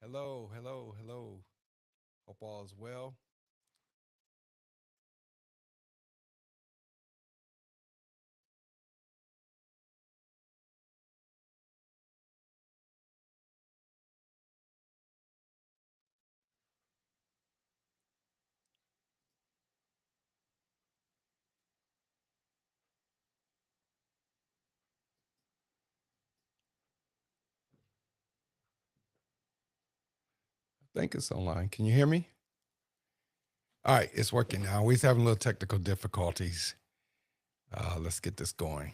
Hello, hello, hello. Hope all is well. I think it's online. Can you hear me? All right, it's working now. We're having a little technical difficulties. Let's get this going.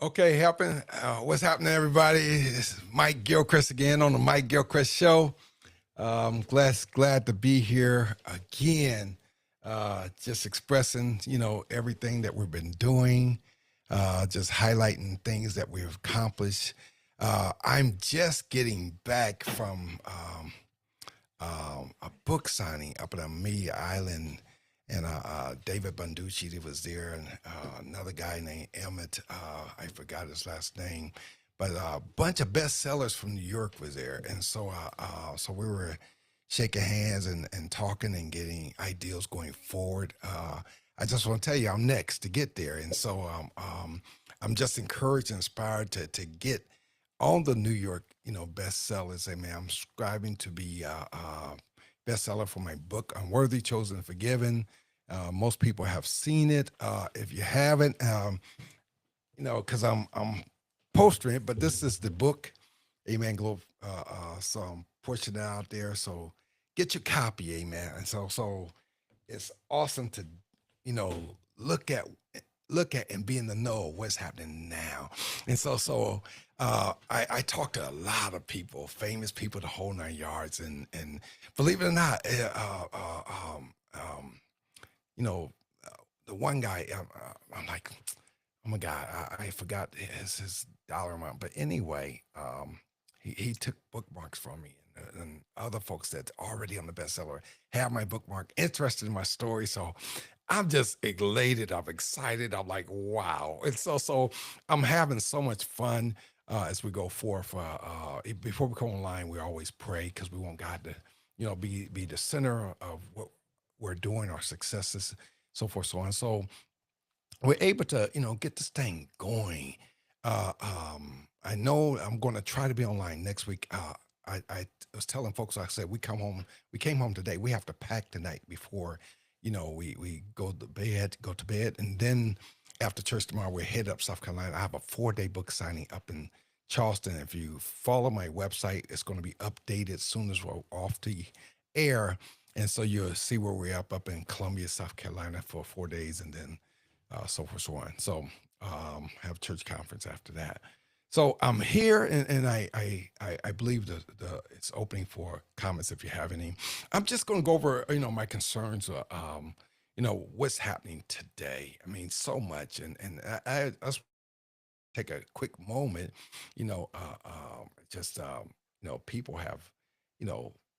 Okay, helping. What's happening, everybody? This is Mike Gilchrist again on the Mike Gilchrist Show. Glad to be here again. Just expressing, everything that we've been doing. Just highlighting things that we've accomplished. I'm just getting back from a book signing up at Amelia Island, and David Banducci was there, and another guy named Emmett. I forgot his last name, but a bunch of bestsellers from New York was there, and so we were shaking hands and talking and getting ideas going forward. I just want to tell you, I'm next to get there, and I'm just encouraged and inspired to get on the New York, bestsellers. I mean, I'm striving to be bestseller for my book, Unworthy, Chosen, and Forgiven. Most people have seen it. If you haven't, because I'm posting it, but this is the book. Amen. Globe. So I'm pushing it out there. So get your copy. Amen. And so it's awesome to, you know, look at and be in the know of what's happening now. And I talk to a lot of people, famous people, the whole 9 yards, and believe it or not, you know, the one guy, I'm like, oh my God, I forgot his dollar amount. But anyway, he took bookmarks from me, and other folks that's already on the bestseller have my bookmark, interested in my story. So I'm just elated. I'm excited. I'm like, wow. And so I'm having so much fun as we go forth. Before we come online, we always pray because we want God to, be the center of what we're doing, our successes, so forth, so on. So we're able to, get this thing going. I know I'm going to try to be online next week. I was telling folks, I said, we came home today. We have to pack tonight before, we go to bed. And then after church tomorrow, we're head up South Carolina. I have a 4-day book signing up in Charleston. If you follow my website, it's going to be updated as soon as we're off the air. And so you'll see where we're up in Columbia, South Carolina for 4 days. And then so forth, so on. So have church conference after that. So I'm here, and I believe the it's opening for comments if you have any. I'm just going to go over my concerns. What's happening today. I mean, so much, and I take a quick moment. Just people have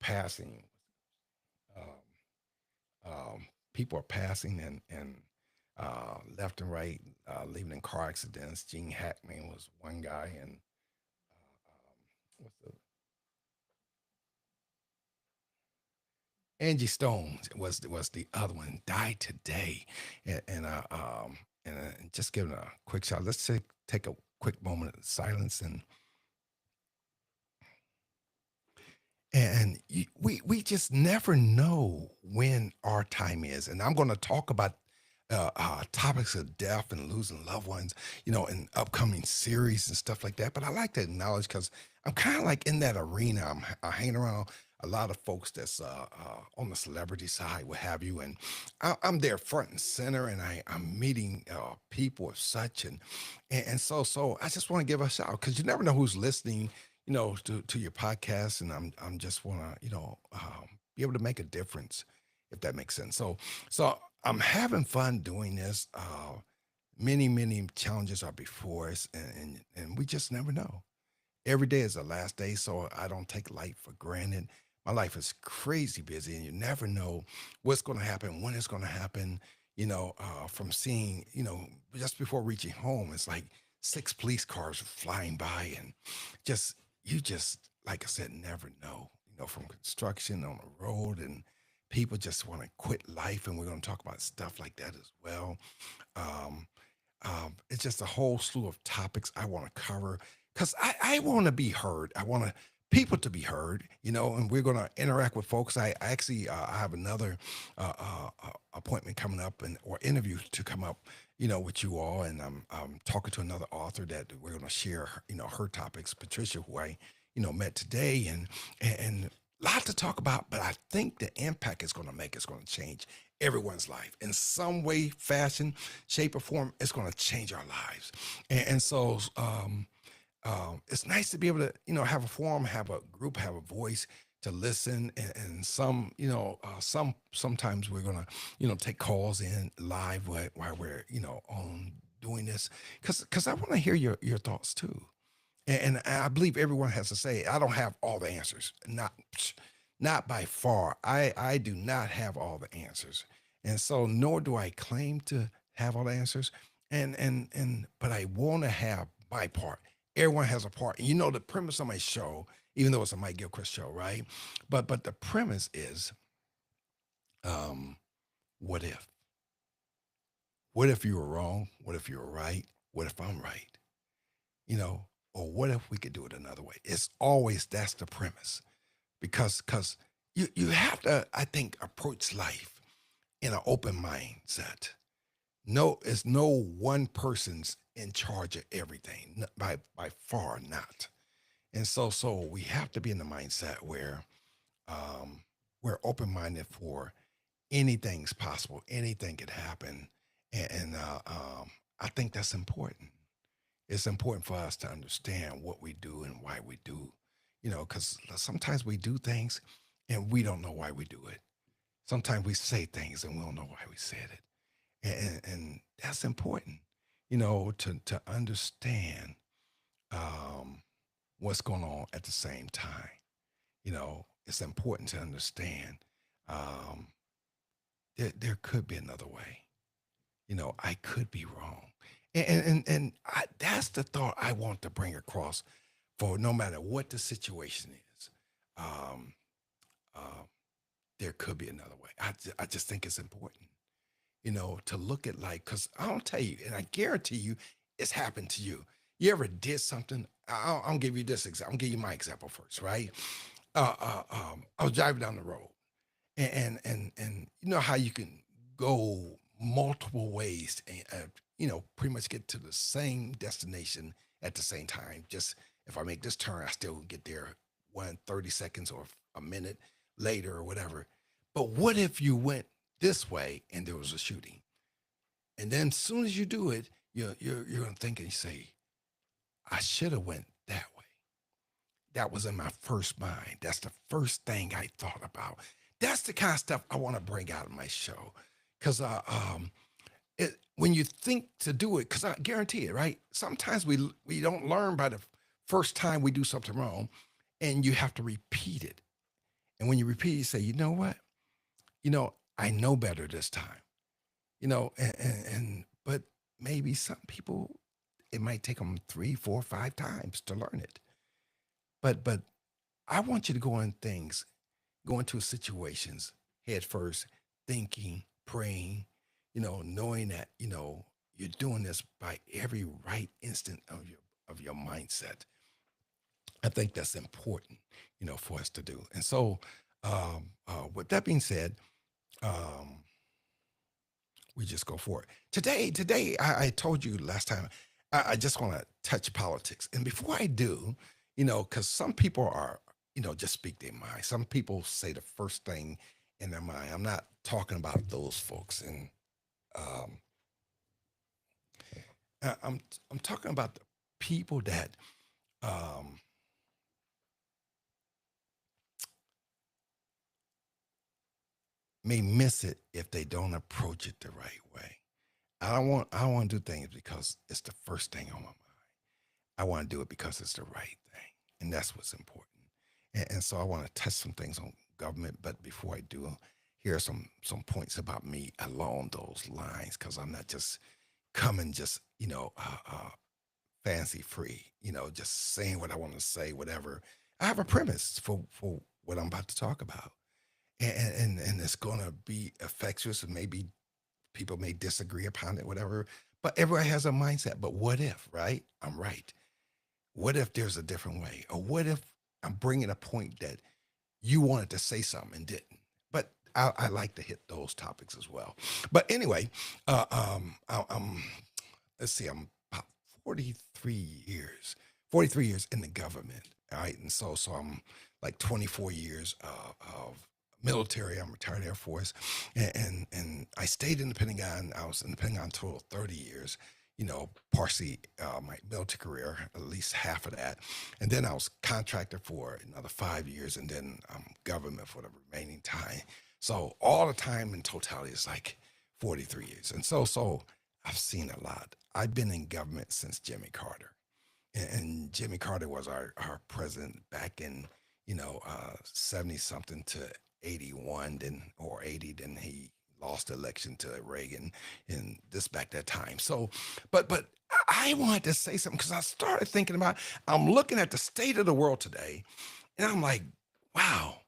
passing. Um, People are passing and left and right, leaving in car accidents. Gene Hackman was one guy, and what's the Angie Stone was the other one. Died today, and just giving a quick shot. Let's take a quick moment of silence and we just never know when our time is. And I'm going to talk about topics of death and losing loved ones, in upcoming series and stuff like that. But I like to acknowledge because I'm kind of like in that arena. I hang around a lot of folks that's on the celebrity side, what have you, and I'm there front and center, and I'm meeting people of such, and so I just want to give a shout because you never know who's listening, to your podcast, and I'm just want to be able to make a difference, if that makes sense. So I'm having fun doing this. Many challenges are before us, and we just never know. Every day is the last day, so I don't take life for granted. My life is crazy busy, and you never know what's going to happen, when it's going to happen. From seeing, just before reaching home, it's like six police cars flying by, and you just, like I said, never know. From construction on the road, and people just want to quit life, and we're going to talk about stuff like that as well. Um, it's just a whole slew of topics I want to cover because I want to be heard. I want people to be heard, and we're going to interact with folks. I actually I have another appointment coming up and or interview to come up, with you all, and I'm talking to another author that we're going to share, her topics. Patricia, who I met today, and a lot to talk about, but I think the impact it's going to make is going to change everyone's life in some way, fashion, shape, or form. It's going to change our lives, and so it's nice to be able to, have a forum, have a group, have a voice to listen, and some, sometimes we're gonna, take calls in live while we're, on doing this, because I want to hear your thoughts too. And I believe everyone has to say, I don't have all the answers. Not by far. I do not have all the answers. And so nor do I claim to have all the answers. And but I want to have my part. Everyone has a part. And the premise of my show, even though it's a Mike Gilchrist show, right? But the premise is, um, what if? What if you were wrong? What if you were right? What if I'm right? You know, or what if we could do it another way? It's always that's the premise, because you have to, I think, approach life in an open mindset. No, it's no one person's in charge of everything, by far not. And so we have to be in the mindset where um, we're open minded for anything's possible, anything could happen, and I think that's important. It's important for us to understand what we do and why we do, because sometimes we do things and we don't know why we do it. Sometimes we say things and we don't know why we said it. And that's important, to understand um, what's going on at the same time. It's important to understand um, there could be another way. I could be wrong. And that's the thought I want to bring across for no matter what the situation is. Um, uh, there could be another way. I just think it's important, to look at life because I'll tell you, and I guarantee you, it's happened to you. You ever did something? I'll give you this example. I'll give you my example first, right? I was driving down the road, and you know how you can go multiple ways and pretty much get to the same destination at the same time. Just if I make this turn, I still get there 30 seconds or a minute later or whatever. But what if you went this way and there was a shooting, and then as soon as you do it, you're gonna think and you say, I should have went that way. That was in my first mind. That's the first thing I thought about. That's the kind of stuff I want to bring out of my show. Because when you think to do it, because I guarantee it, right? Sometimes we don't learn by the first time we do something wrong, and you have to repeat it. And when you repeat, you say, you know what? I know better this time. And but maybe some people it might take them three, four, 5 times to learn it. But I want you to go into situations head first, thinking, praying, knowing that, you're doing this by every right instant of your mindset. I think that's important, for us to do. And so, with that being said, um, We just go for it. Today, I told you last time, I just want to touch politics. And before I do, because some people are, just speak their mind. Some people say the first thing in their mind. I'm not talking about those folks. And um, I'm talking about the people that um, may miss it if they don't approach it the right way. I don't want to do things because it's the first thing on my mind. I want to do it because it's the right thing, and that's what's important. And so I want to touch some things on government, but before I do, here are some points about me along those lines, because I'm not just coming just fancy free, just saying what I want to say, whatever. I have a premise for what I'm about to talk about, and it's going to be effectuous, and maybe people may disagree upon it, whatever. But everybody has a mindset. But what if, right? I'm right. What if there's a different way? Or what if I'm bringing a point that you wanted to say something and didn't? But I like to hit those topics as well. But anyway, I'm let's see, I'm about 43 years, 43 years in the government. All right. And so I'm like 24 years of military. I'm retired Air Force. And I stayed in the Pentagon. I was in the Pentagon total 30 years, partially my military career, at least half of that. And then I was contractor for another 5 years, and then government for the remaining time. So all the time in totality is like 43 years. And so I've seen a lot. I've been in government since Jimmy Carter. And Jimmy Carter was our president back in, 70 something to 81, then or 80, then he lost the election to Reagan and this back that time. So, but I wanted to say something because I started thinking about, I'm looking at the state of the world today, and I'm like, wow,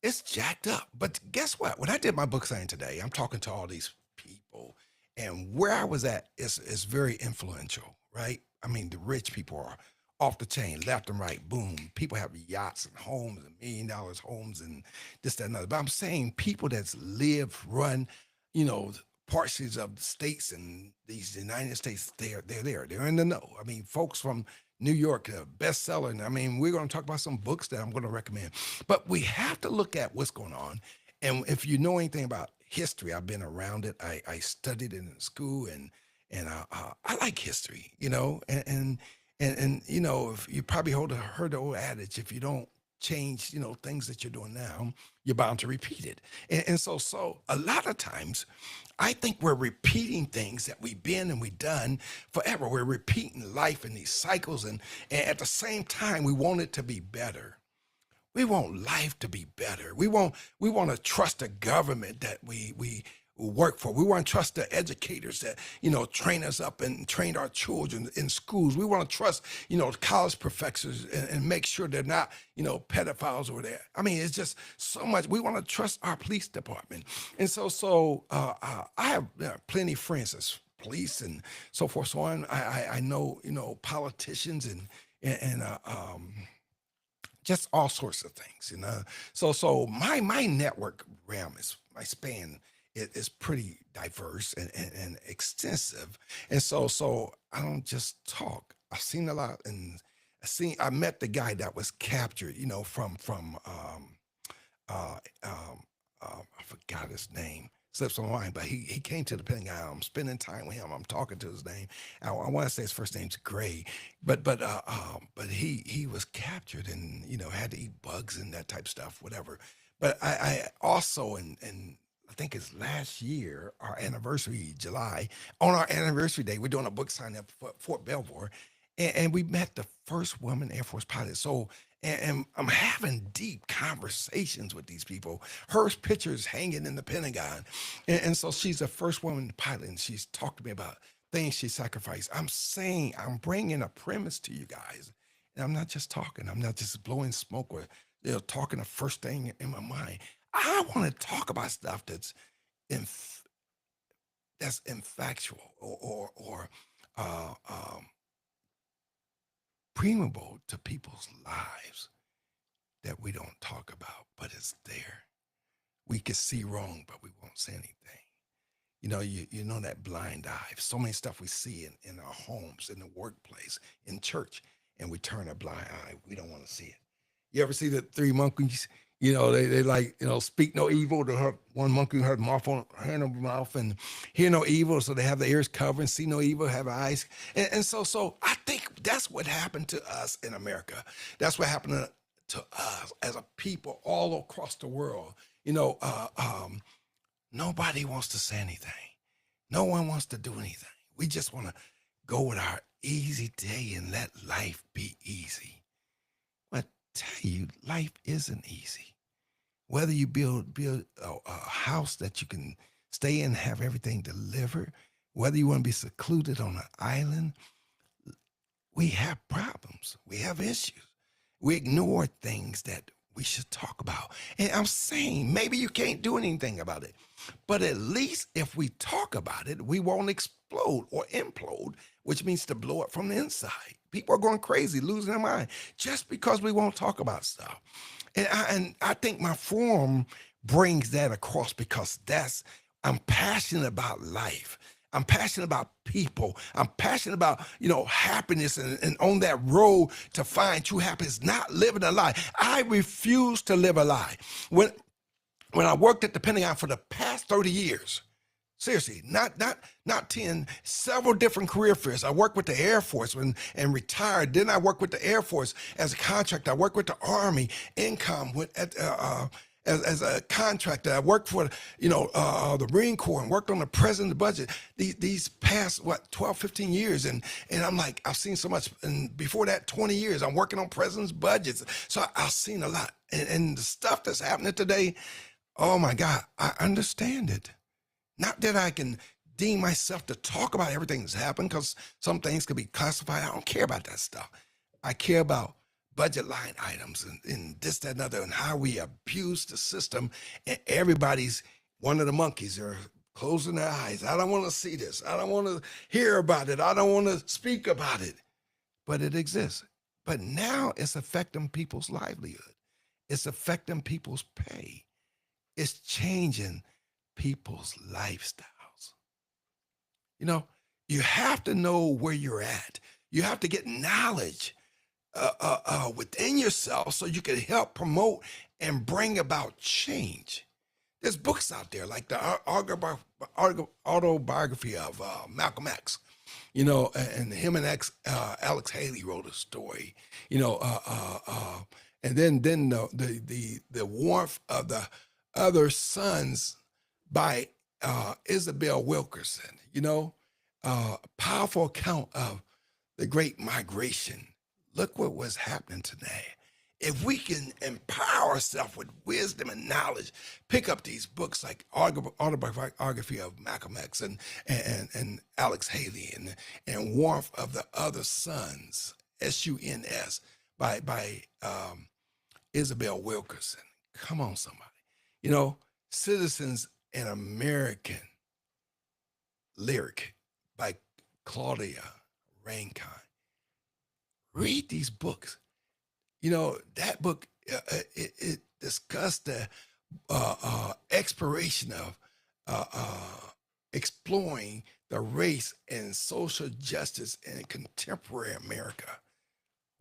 it's jacked up. But guess what? When I did my book signing today, I'm talking to all these people, and where I was at is very influential, right? I mean, the rich people are off the chain, left and right. Boom. People have yachts and homes and $1 million homes and this, that, and other. But I'm saying people that's live, run, you know, portions of the states and these United States, they're there. They're in the know. I mean, folks from New York, bestseller. And I mean, we're going to talk about some books that I'm going to recommend. But we have to look at what's going on. And if you know anything about history, I've been around it. I studied it in school, and I like history, and if you probably heard the old adage, if you don't change, things that you're doing now, you're bound to repeat it. And so a lot of times I think we're repeating things that we've been and we've done forever. We're repeating life in these cycles, and at the same time, we want it to be better. We want life to be better. We want to trust the government that we work for. We want to trust the educators that train us up and train our children in schools. We want to trust college professors and make sure they're not pedophiles over there. I mean, it's just so much. We want to trust our police department, and I have plenty of friends as police and so forth, so on. I know politicians and just all sorts of things. So my network realm is my span is pretty diverse and extensive, and so I don't just talk. I've seen a lot, and I met the guy that was captured, from I forgot his name. Slips on my mind, but he came to the Pentagon. I'm spending time with him. I'm talking to his name. I want to say his first name's Gray, but he was captured and had to eat bugs and that type of stuff, whatever. But I also and I think it's last year, our anniversary, July. On our anniversary day, we're doing a book signing up for Fort Belvoir, and we met the first woman Air Force pilot. So, and I'm having deep conversations with these people. Her picture's hanging in the Pentagon, and so she's the first woman pilot, and she's talked to me about things she sacrificed. I'm saying I'm bringing a premise to you guys, and I'm not just talking. I'm not just blowing smoke or talking the first thing in my mind. I want to talk about stuff inf- that's infactual or preamble to people's lives that we don't talk about, but it's there. We can see wrong, but we won't say anything. You know that blind eye. So many stuff we see in our homes, in the workplace, in church, and we turn a blind eye. We don't want to see it. You ever see the three monkeys? They like, speak no evil. One monkey heard mouth on hand over mouth and hear no evil. So they have their ears covered and see no evil, have eyes. And so I think that's what happened to us in America. That's what happened to us as a people all across the world. You know, uh, um, Nobody wants to say anything. No one wants to do anything. We just want to go with our easy day and let life be easy. But tell you, life isn't easy. Whether you build a house that you can stay in, have everything delivered, whether you want to be secluded on an island, we have problems. We have issues. We ignore things that we should talk about. And I'm saying maybe you can't do anything about it, but at least if we talk about it, we won't explode or implode, which means to blow up from the inside. People are going crazy, losing their mind just because we won't talk about stuff. And I think my forum brings that across because I'm passionate about life. I'm passionate about people. I'm passionate about, happiness and on that road to find true happiness, not living a lie. I refuse to live a lie. When I worked at the Pentagon for the past 30 years, seriously, not 10, several different career fields. I worked with the Air Force and retired. Then I worked with the Air Force as a contractor. I worked with the Army income as a contractor. I worked for the Marine Corps and worked on the president's budget these past 12, 15 years. And I'm like, I've seen so much. And before that, 20 years, I'm working on president's budgets. So I've seen a lot. And the stuff that's happening today, oh my God, I understand it. Not that I can deem myself to talk about everything that's happened, because some things could be classified. I don't care about that stuff. I care about budget line items and this, that, and other, and how we abuse the system. And everybody's one of the monkeys. They're closing their eyes. I don't want to see this. I don't want to hear about it. I don't want to speak about it. But it exists. But now it's affecting people's livelihood. It's affecting people's pay. It's changing people's lifestyles. You know, you have to know where you're at. You have to get knowledge within yourself so you can help promote and bring about change. There's books out there like the autobiography of Malcolm X, and him and Alex Haley wrote a story, and then the warmth of the other sons by Isabel Wilkerson, powerful account of the Great Migration. Look what was happening today. If we can empower ourselves with wisdom and knowledge, pick up these books like Autobiography of Malcolm X and Alex Haley and Warmth of the Other Sons, SUNS, by Isabel Wilkerson. Come on, somebody. Citizens, an American lyric by Claudia Rankine. Read these books. That book, it discussed the exploration of exploring the race and social justice in contemporary America.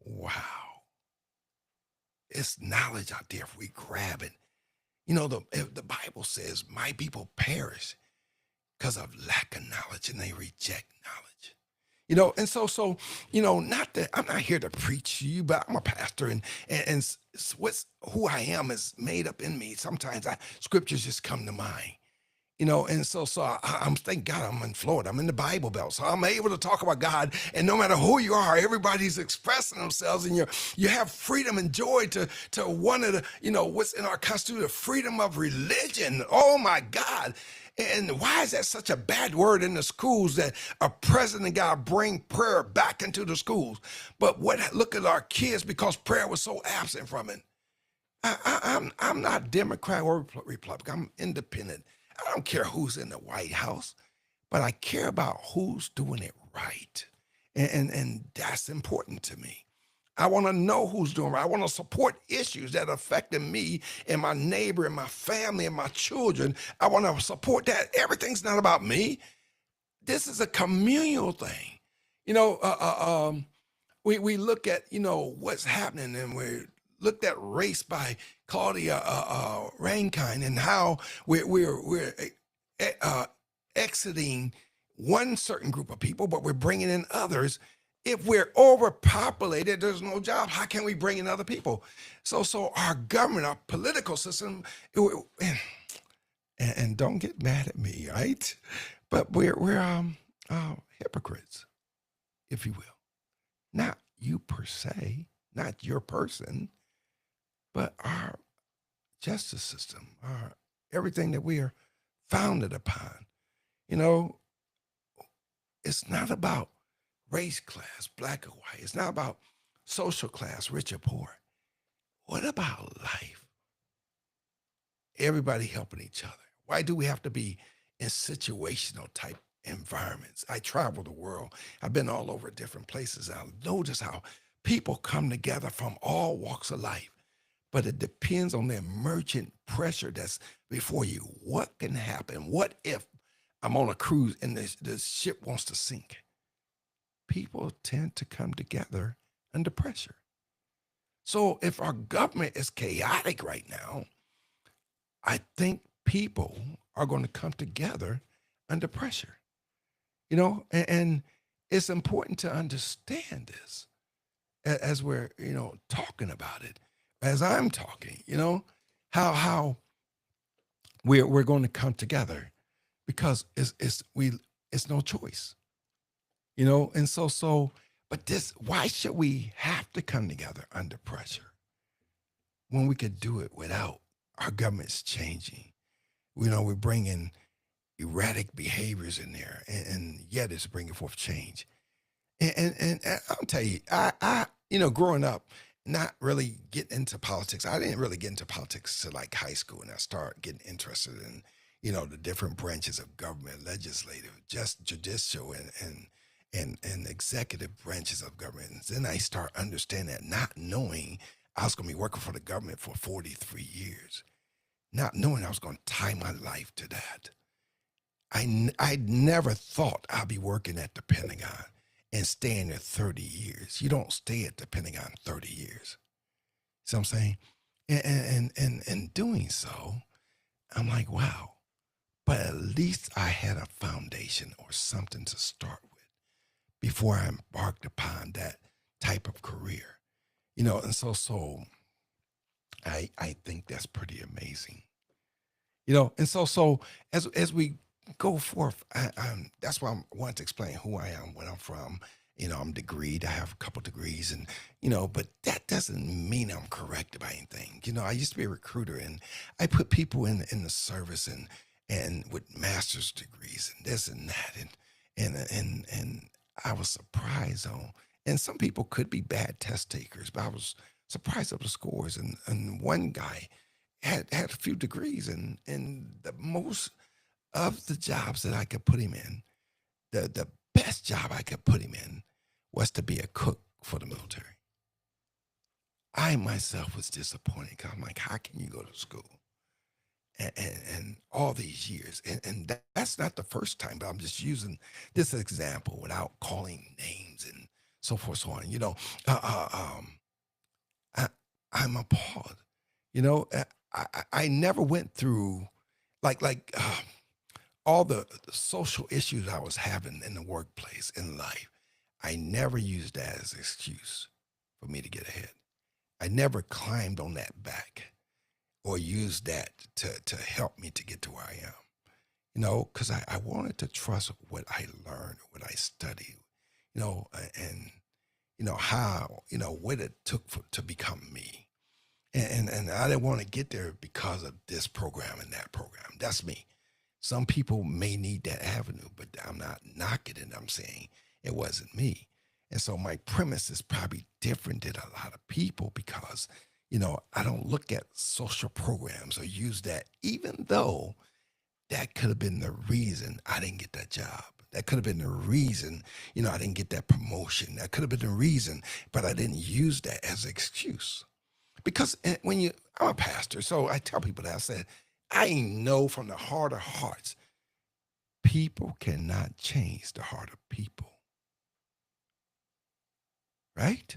Wow. It's knowledge out there if we grab it. The Bible says, my people perish because of lack of knowledge, and they reject knowledge. And so, not that I'm not here to preach to you, but I'm a pastor, and who I am is made up in me. Sometimes scriptures just come to mind. And so thank God I'm in Florida. I'm in the Bible Belt. So I'm able to talk about God. And no matter who you are, everybody's expressing themselves, and you have freedom and joy to one of the, what's in our Constitution, freedom of religion. Oh my God. And why is that such a bad word in the schools, that a president got to bring prayer back into the schools? But look at our kids, because prayer was so absent from it. I'm not Democrat or Republican. I'm independent. I don't care who's in the White House, but I care about who's doing it right. And that's important to me. I want to know who's doing right. I want to support issues that are affecting me and my neighbor and my family and my children. I want to support that. Everything's not about me. This is a communal thing. You know, we look at what's happening, and we looked at race by Claudia Rankine, and how we're exiting one certain group of people, but we're bringing in others. If we're overpopulated, there's no job. How can we bring in other people? So our government, our political system, and don't get mad at me, right? But we're hypocrites, if you will. Not you per se, not your person, but our justice system, our everything that we are founded upon. You know, it's not about race, class, black or white. It's not about social class, rich or poor. What about life? Everybody helping each other. Why do we have to be in situational type environments? I travel the world. I've been all over different places. I notice how people come together from all walks of life, but it depends on the emergent pressure that's before you. What can happen? What if I'm on a cruise and the ship wants to sink? People tend to come together under pressure. So if our government is chaotic right now, I think people are going to come together under pressure, and it's important to understand this as we're, talking about it, as I'm talking, how we're going to come together, because it's no choice, and but why should we have to come together under pressure when we could do it without our government's changing? We're bringing erratic behaviors in there, and yet it's bringing forth change. And I'll tell you, growing up, not really getting into politics. I didn't really get into politics to like high school, and I started getting interested in, the different branches of government, legislative, just judicial, and executive branches of government. And then I start understanding that, not knowing I was going to be working for the government for 43 years, not knowing I was going to tie my life to that. I never thought I'd be working at the Pentagon and staying there 30 years. You don't stay at the Pentagon 30 years. See what I'm saying? And doing so, I'm like, wow. But at least I had a foundation or something to start with before I embarked upon that type of career. And so I think that's pretty amazing. And so as we go forth, that's why I want to explain who I am, where I'm from. I'm degreed. I have a couple degrees, and but that doesn't mean I'm correct about anything. I used to be a recruiter, and I put people in the service, and with master's degrees and this and that, and I was surprised on. And some people could be bad test takers, but I was surprised of the scores. And one guy had a few degrees, and the most of the jobs that I could put him in, the best job I could put him in was to be a cook for the military. I myself was disappointed, because I'm like, how can you go to school and all these years? And that's not the first time, but I'm just using this example without calling names and so forth, so on. Uh, uh, um, I, I'm appalled. I never went through like all the social issues I was having in the workplace, in life. I never used that as an excuse for me to get ahead. I never climbed on that back or used that to help me to get to where I am. Because I wanted to trust what I learned, what I studied, and how, what it took to become me. And I didn't want to get there because of this program and that program. That's me. Some people may need that avenue, but I'm not knocking it. I'm saying it wasn't me. And so my premise is probably different than a lot of people, because, I don't look at social programs or use that, even though that could have been the reason I didn't get that job. That could have been the reason, I didn't get that promotion. That could have been the reason, but I didn't use that as an excuse. Because I'm a pastor, so I tell people that I said, I know from the heart of hearts, people cannot change the heart of people, right?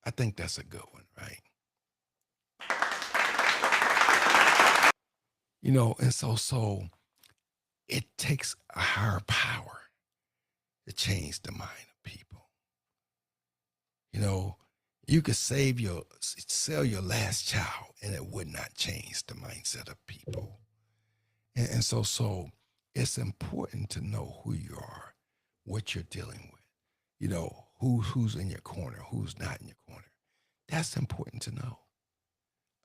I think that's a good one, right? And so it takes a higher power to change the mind of people. You know, you could sell your last child, and it would not change the mindset of people. And so it's important to know who you are, what you're dealing with. Who's in your corner, who's not in your corner. That's important to know.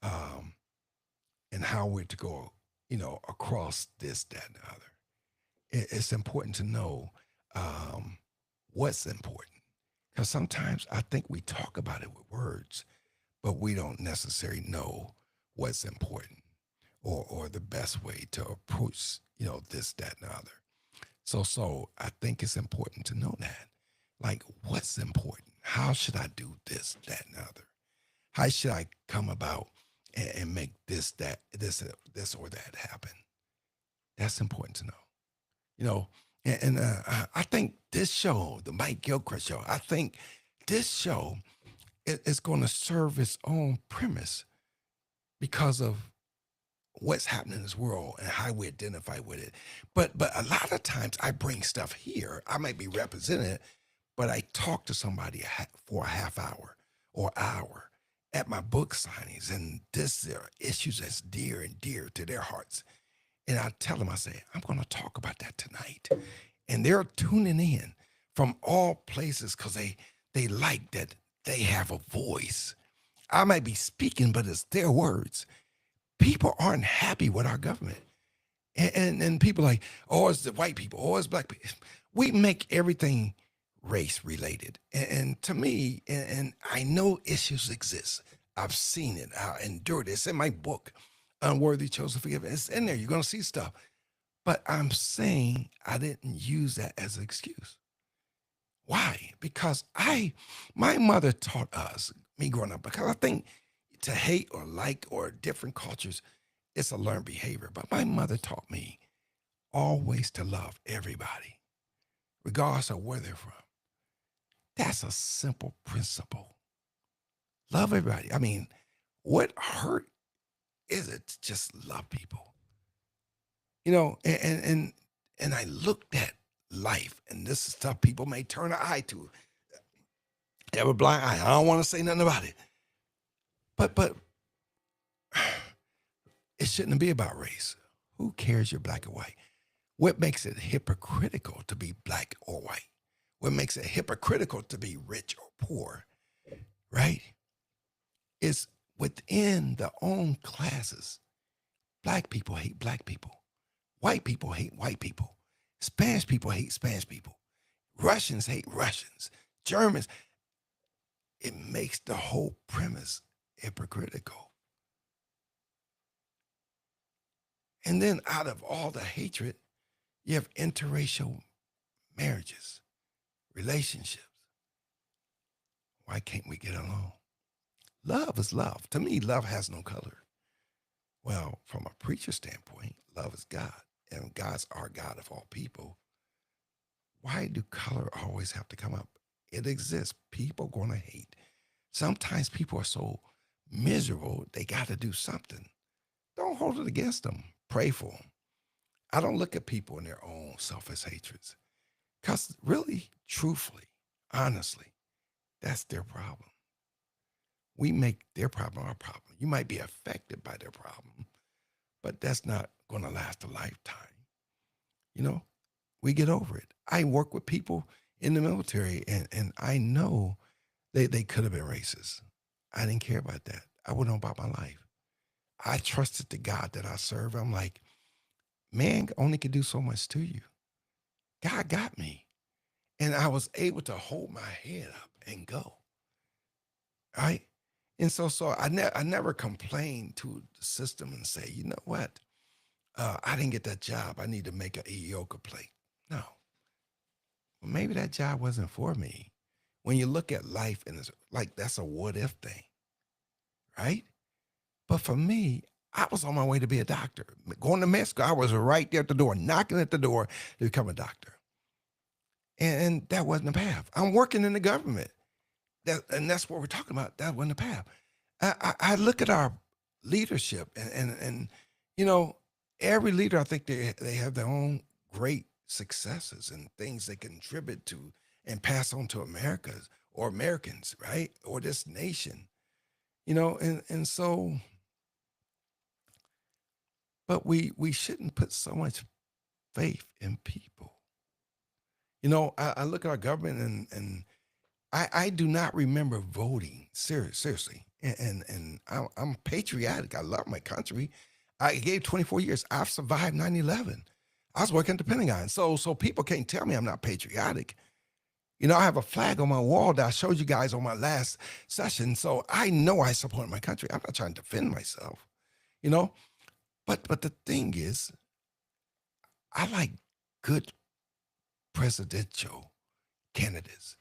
Um, and how we're to go, across this, that, and the other. It's important to know what's important. Because sometimes I think we talk about it with words, but we don't necessarily know what's important or the best way to approach, this, that, and the other. So I think it's important to know that. Like, what's important? How should I do this, that, and the other? How should I come about and make this or that happen? That's important to know. You know, and I think this show, the Mike Gilchrist show, I think this show is going to serve its own premise because of what's happening in this world and how we identify with it. But a lot of times I bring stuff here. I might be represented, but I talk to somebody for a half hour or hour at my book signings, and this are issues that's dear and dear to their hearts. And I tell them, I say, I'm going to talk about that tonight. And they're tuning in from all places because they like that they have a voice. I might be speaking, but it's their words. People aren't happy with our government. And people like, oh, it's the white people, oh, it's black people. We make everything race related. And to me, and I know issues exist. I've seen it. I endured it. It's in my book, Unworthy Chosen Forgiven. It's in there. You're going to see stuff. But I'm saying I didn't use that as an excuse. Why? Because my mother taught us, me growing up, because I think to hate or like or different cultures, it's a learned behavior. But my mother taught me always to love everybody, regardless of where they're from. That's a simple principle. Love everybody. I mean, what hurt is it to just love people? And I looked at life, and this is stuff people may turn an eye to. They have a blind eye. I don't want to say nothing about it. But it shouldn't be about race. Who cares you're black or white? What makes it hypocritical to be black or white? What makes it hypocritical to be rich or poor, right? It's within the own classes. Black people hate black people. White people hate white people. Spanish people hate Spanish people. Russians hate Russians. Germans. It makes the whole premise hypocritical. And then out of all the hatred, you have interracial marriages, relationships. Why can't we get along? Love is love. To me, love has no color. Well, from a preacher standpoint, love is God, and God's our God of all people. Why do color always have to come up? It exists. People going to hate. Sometimes people are so miserable, they got to do something. Don't hold it against them. Pray for them. I don't look at people in their own selfish hatreds because really, truthfully, honestly, that's their problem. We make their problem our problem. You might be affected by their problem, but that's not going to last a lifetime. You know, we get over it. I work with people in the military, and I know they could have been racist. I didn't care about that. I wouldn't know about my life. I trusted the God that I serve. I'm like, man only can do so much to you. God got me. And I was able to hold my head up and go. Right. And so I never complained to the system and say, you know what? I didn't get that job. I need to make an EEO complaint. No. well, maybe that job wasn't for me. When you look at life and it's like that's a what if thing, right? But for me, I was on my way to be a doctor. Going to med school, I was right there at the door, knocking at the door to become a doctor. And that wasn't the path. I'm working in the government. And that's what we're talking about. That wasn't the path. I look at our leadership and you know, every leader, I think they have their own great successes and things they contribute to and pass on to Americas or Americans, right? Or this nation. And so, but we shouldn't put so much faith in people. I look at our government and I do not remember voting seriously, and I'm patriotic. I love my country. I gave 24 years. I've survived 9/11. I was working at the Pentagon, so people can't tell me I'm not patriotic. I have a flag on my wall that I showed you guys on my last session, so I know I support my country. I'm not trying to defend myself, you know. But the thing is, I like good presidential candidates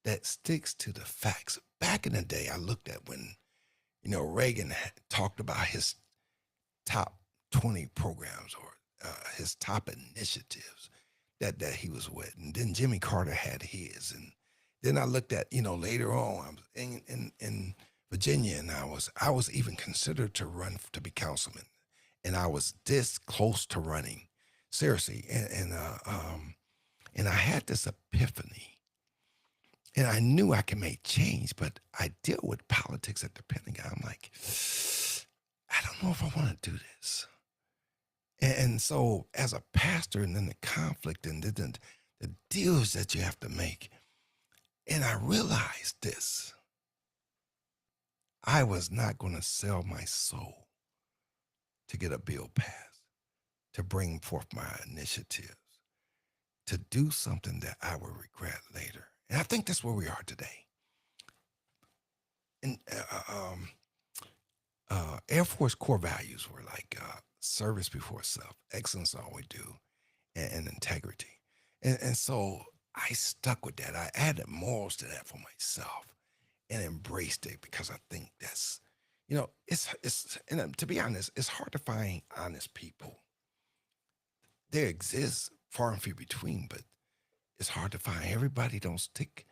that sticks to the facts. Back in the day, I looked at when Reagan talked about his top 20 programs or his top initiatives that he was with, and then Jimmy Carter had his, and then I looked at later on I was in Virginia, and I was even considered to run to be councilman, and I was this close to running, seriously, and I had this epiphany. And I knew I could make change, but I deal with politics at the Pentagon. I'm like, I don't know if I want to do this. And so, as a pastor, and then the conflict and the deals that you have to make, and I realized this: I was not going to sell my soul to get a bill passed, to bring forth my initiatives, to do something that I will regret later. And I think that's where we are today. And Air Force core values were like service before self, excellence in all we do, and integrity. And so I stuck with that. I added morals to that for myself and embraced it because I think that's, and to be honest, it's hard to find honest people. There exists far and few between, but it's hard to find. Everybody don't stick,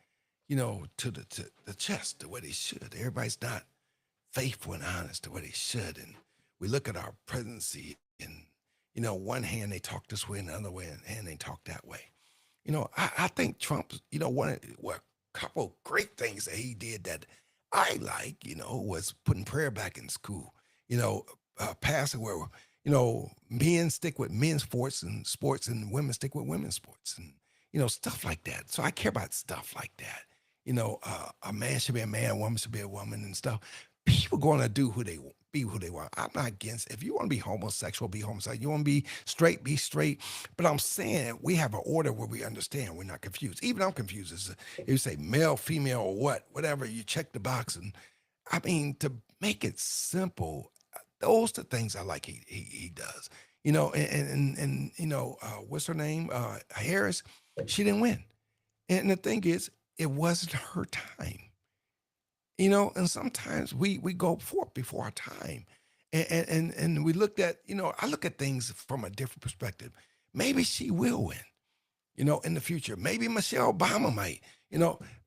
to the chest the way they should. Everybody's not faithful and honest the way they should. And we look at our presidency and, one hand they talk this way and the other way and hand they talk that way. I think Trump, a couple of great things that he did that I like, was putting prayer back in school, passing where, men stick with men's sports and women stick with women's sports and, stuff like that. So I care about stuff like that. A man should be a man, a woman should be a woman and stuff. People going to be who they want. I'm not against. If you want to be homosexual, be homosexual. You want to be straight. But I'm saying we have an order where we understand. We're not confused. Even I'm confused. If you say male, female, or whatever, you check the box. And I mean, to make it simple, those are the things I like. He does. And what's her name? Harris. She didn't win. And the thing is, it wasn't her time. And sometimes we go forth before our time. And we looked at, I look at things from a different perspective. Maybe she will win, in the future. Maybe Michelle Obama might.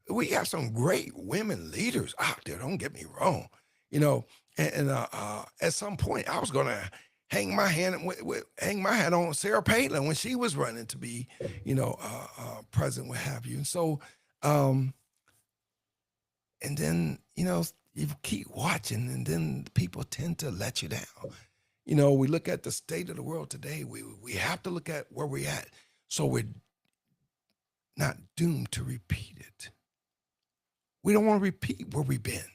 We have some great women leaders out there, don't get me wrong. At some point I was gonna hang my hat on Sarah Palin when she was running to be, president, what have you. And so and then you keep watching and then people tend to let you down. We look at the state of the world today. We have to look at where we're at so we're not doomed to repeat it. We don't want to repeat where we've been,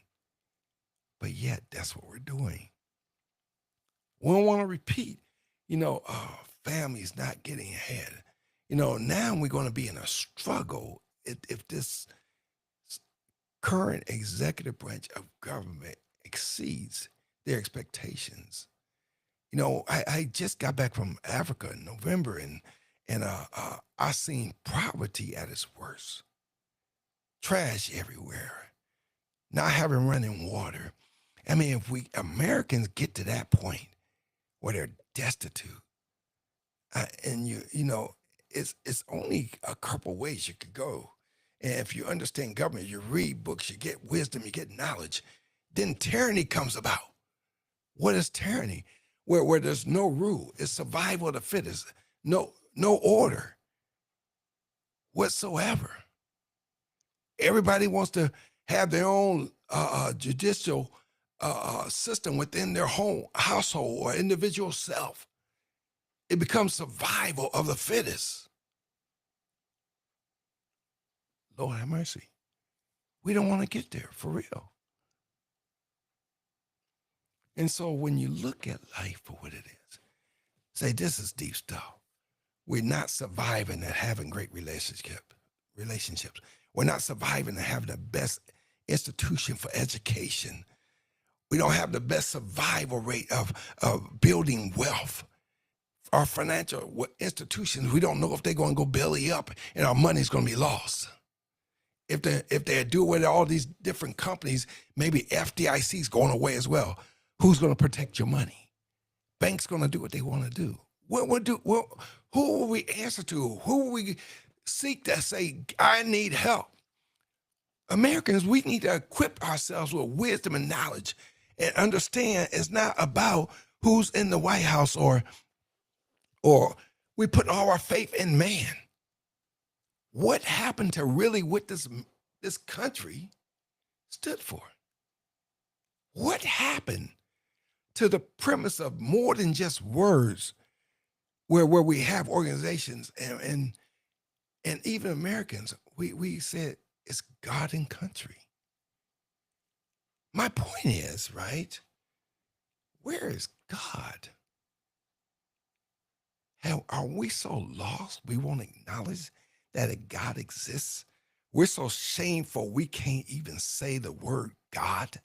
but yet that's what we're doing. We don't want to repeat, families not getting ahead. Now we're going to be in a struggle if this current executive branch of government exceeds their expectations. I just got back from Africa in November, And I seen poverty at its worst, trash everywhere, not having running water. I mean, if we Americans get to that point where they're destitute, and you know, it's only a couple ways you could go. And if you understand government, you read books, you get wisdom, you get knowledge, then tyranny comes about. What is tyranny? Where there's no rule, it's survival of the fittest, no order whatsoever. Everybody wants to have their own judicial system within their home, household, or individual self. It becomes survival of the fittest. Lord have mercy. We don't want to get there for real. And so when you look at life for what it is, say this is deep stuff. We're not surviving at having great relationships. We're not surviving at having the best institution for education. We don't have the best survival rate of building wealth. Our financial institutions, we don't know if they're going to go belly up and our money's going to be lost. If they do with all these different companies, maybe FDIC is going away as well. Who's going to protect your money? Banks going to do what they want to do. Who will we answer to? Who will we seek that say, I need help? Americans, we need to equip ourselves with wisdom and knowledge and understand it's not about who's in the White House or we put all our faith in man. What happened to really what this country stood for? What happened to the premise of more than just words, where we have organizations and even Americans, we said it's God and country. My point is, right, where is God? Are we so lost we won't acknowledge that a God exists? We're so shameful we can't even say the word God.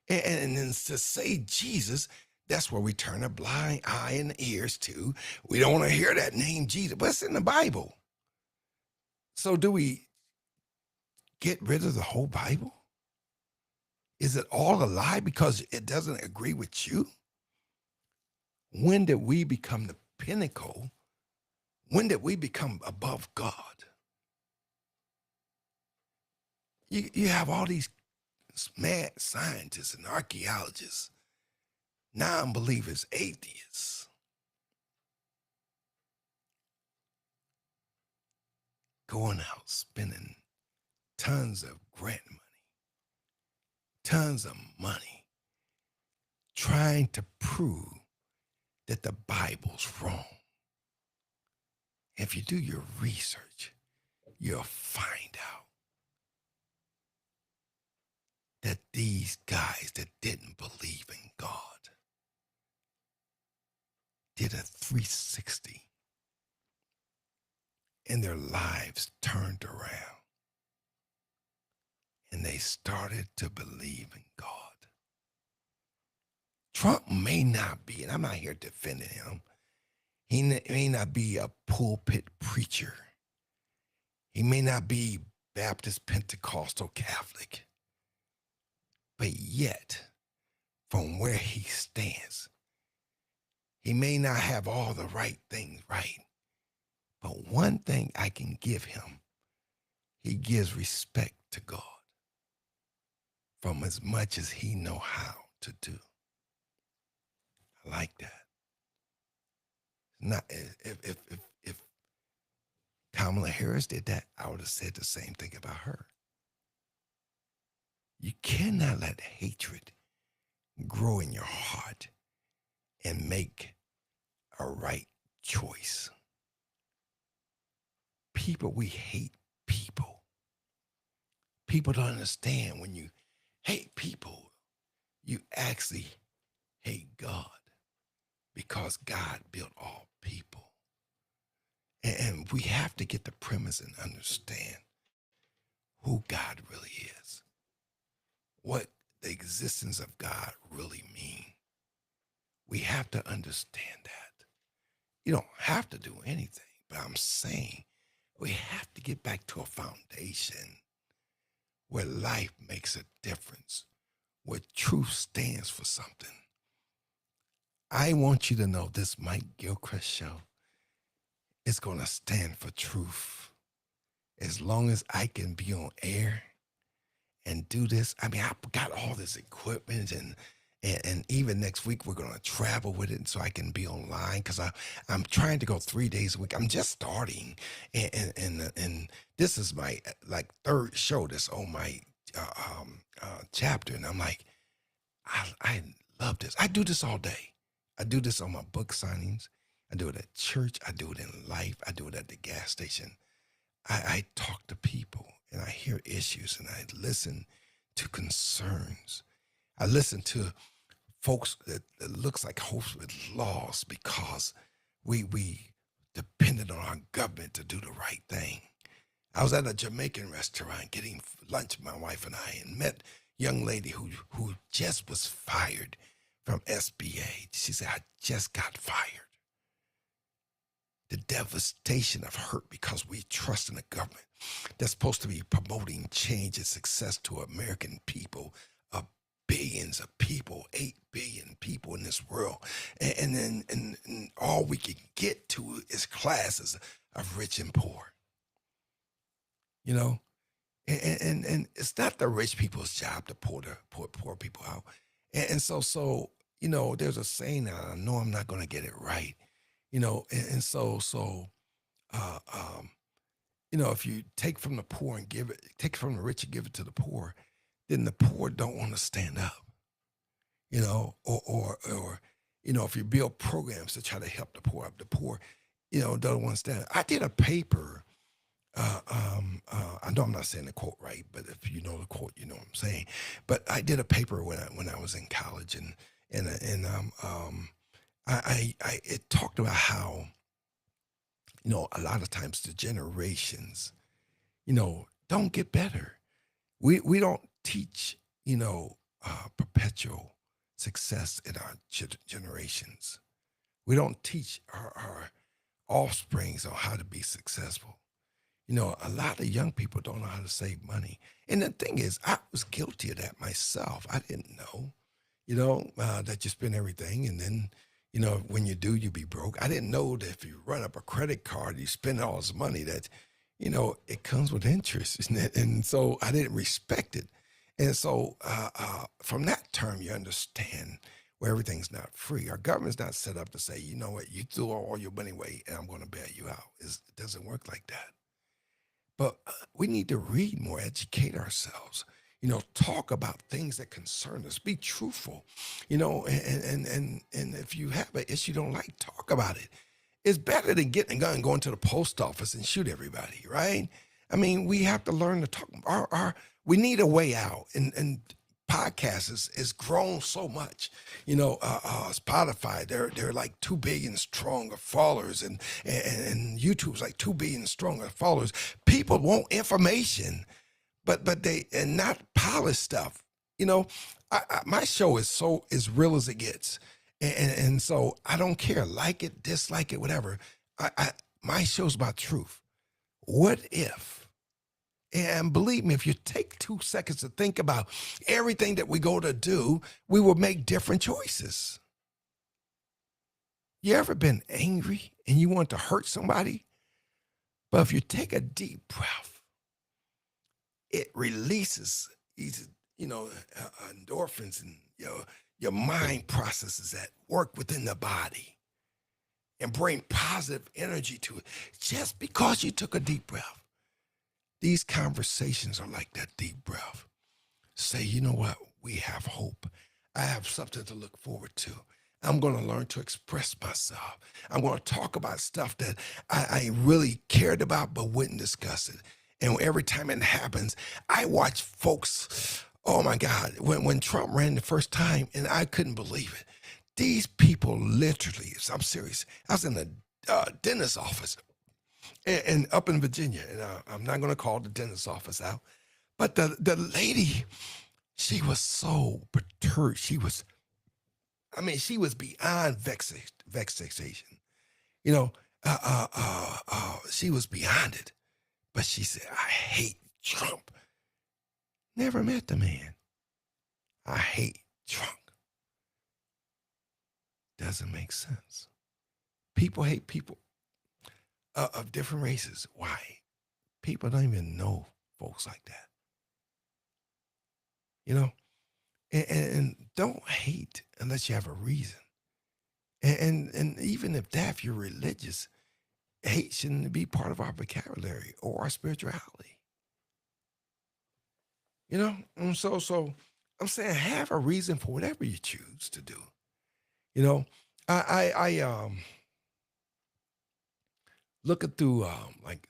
And then to say Jesus, that's where we turn a blind eye and ears to. We don't want to hear that name Jesus, but it's in the Bible. So do we get rid of the whole Bible? Is it all a lie because it doesn't agree with you? When did we become the pinnacle? When did we become above God? You have all these mad scientists and archaeologists, non-believers, atheists, going out spending tons of grant money, tons of money, trying to prove that the Bible's wrong. If you do your research, you'll find out that these guys that didn't believe in God did a 360 and their lives turned around and they started to believe in God. Trump may not be, and I'm not here defending him, he may not be a pulpit preacher. He may not be Baptist, Pentecostal, Catholic. But yet, from where he stands, he may not have all the right things right. But one thing I can give him, he gives respect to God from as much as he know how to do. I like that. Not if Kamala Harris did that, I would have said the same thing about her. You cannot let hatred grow in your heart and make a right choice. People, we hate people. People don't understand when you hate people, you actually hate God because God built all people. And we have to get the premise and understand who God really is, what the existence of God really means. We have to understand that. You don't have to do anything, But I'm saying we have to get back to a foundation where life makes a difference, where truth stands for something. I want you to know this Mike Gilchrist show is going to stand for truth. As long as I can be on air and do this, I mean, I got all this equipment and even next week we're gonna travel with it so I can be online because I'm trying to go 3 days a week. I'm just starting, and this is my like third show that's on my chapter, and I'm like, I love this. I do this all day. I do this on my book signings. I do it at church. I do it in life. I do it at the gas station. I talk to people and I hear issues and I listen to concerns. I listen to folks that looks like hosts with laws because we depended on our government to do the right thing. I was at a Jamaican restaurant getting lunch, my wife and I, and met a young lady who just was fired from SBA. She said, I just got fired. The devastation of hurt because we trust in the government that's supposed to be promoting change and success to American people, billions of people, 8 billion people in this world. And then and all we can get to is classes of rich and poor, you know? And it's not the rich people's job to pour the poor people out. And so, there's a saying now, I know I'm not going to get it right, and uh, um, if you take from the poor and take from the rich and give it to the poor, then the poor don't want to stand up, or if you build programs to try to help the poor, don't want to stand up. I did a paper. I know I'm not saying the quote right, but if you know the quote, you know what I'm saying. But I did a paper when I was in college, and it talked about how a lot of times the generations don't get better. We don't teach perpetual success in our generations. We don't teach our offsprings on how to be successful. A lot of young people don't know how to save money. And the thing is, I was guilty of that myself. I didn't know, that you spend everything. And then, when you do, you be broke. I didn't know that if you run up a credit card, you spend all this money that, it comes with interest, isn't it? And so I didn't respect it. And so from that term, you understand where everything's not free. Our government's not set up to say, you know what, you threw all your money away and I'm going to bail you out. It doesn't work like that. But we need to read more, educate ourselves, talk about things that concern us, be truthful, and if you have an issue you don't like, talk about it. It's better than getting a gun and going to the post office and shoot everybody, right? I mean, we have to learn to talk. We need a way out, and podcasts is grown so much. Spotify, they're like 2 billion stronger followers, and YouTube's like 2 billion stronger followers. People want information, but they and not polished stuff. My show is so as real as it gets, and so I don't care, like it, dislike it, whatever. My show's about truth. What if? And believe me, if you take 2 seconds to think about everything that we go to do, we will make different choices. You ever been angry and you want to hurt somebody? But if you take a deep breath, it releases these, endorphins, and your mind processes that work within the body and bring positive energy to it just because you took a deep breath. These conversations are like that deep breath. Say, you know what? We have hope. I have something to look forward to. I'm going to learn to express myself. I'm going to talk about stuff that I really cared about but wouldn't discuss it. And every time it happens, I watch folks, oh my God, when Trump ran the first time, and I couldn't believe it. These people literally, I'm serious, I was in the dentist's office and up in Virginia, and I'm not going to call the dentist's office out, but the lady, she was so perturbed. She was beyond vexation. She was beyond it, but she said, "I hate Trump." Never met the man. I hate Trump. Doesn't make sense. People hate people of different races. Why? People don't even know folks like that. You know, and don't hate unless you have a reason. And even if you're religious, hate shouldn't be part of our vocabulary or our spirituality. And so I'm saying have a reason for whatever you choose to do. You know, I looking through like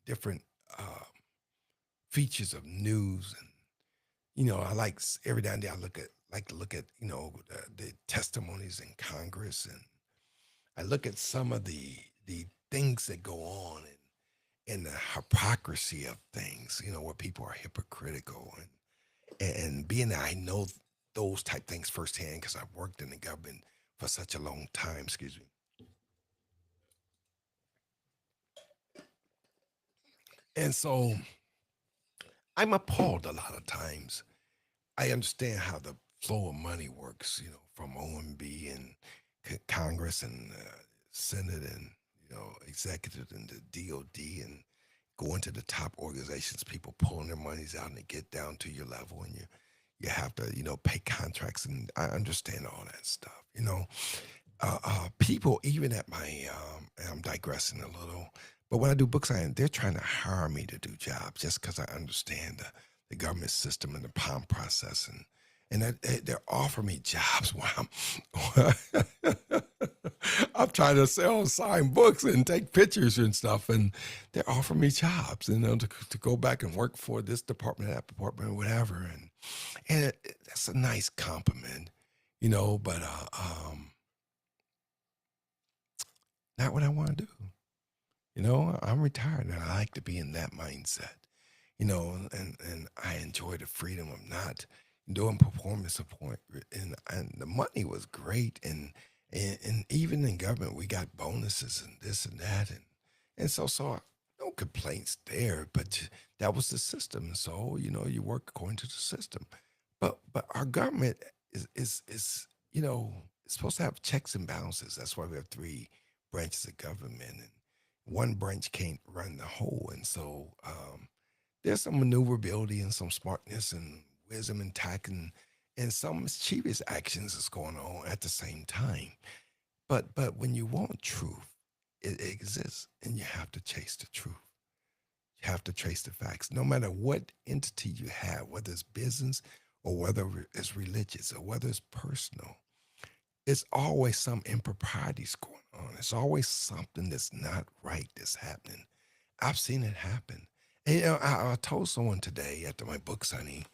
different um, features of news, and I every now and then I like to look at the testimonies in Congress, and I look at some of the things that go on, and the hypocrisy of things, where people are hypocritical, and being that I know those type things firsthand because I've worked in the government for such a long time, excuse me. And so I'm appalled a lot of times. I understand how the flow of money works, from OMB and Congress and Senate and executive and the DOD and going to the top organizations, people pulling their monies out and they get down to your level, and you have to pay contracts, and I understand all that stuff. People even at my and I'm digressing a little, but when I do book signing, they're trying to hire me to do jobs just because I understand the government system and the palm process, and they're offering me jobs while I'm trying to sell sign books and take pictures and stuff, and they're offering me jobs, to go back and work for this department, that department, whatever, and that's a nice compliment, but not what I want to do. I'm retired and I like to be in that mindset, and I enjoy the freedom of not doing performance support. And the money was great. And even in government, we got bonuses and this and that. And so no complaints there, but that was the system. So, you work according to the system. But our government is it's supposed to have checks and balances. That's why we have three branches of government, and one branch can't run the whole. And so there's some maneuverability and some smartness and wisdom and tact, and some mischievous actions is going on at the same time. But when you want truth, it exists, and you have to chase the truth. You have to trace the facts, no matter what entity you have, whether it's business or whether it's religious or whether it's personal. It's always some improprieties going on. It's always something that's not right that's happening. I've seen it happen. And, I told someone today after my book signing,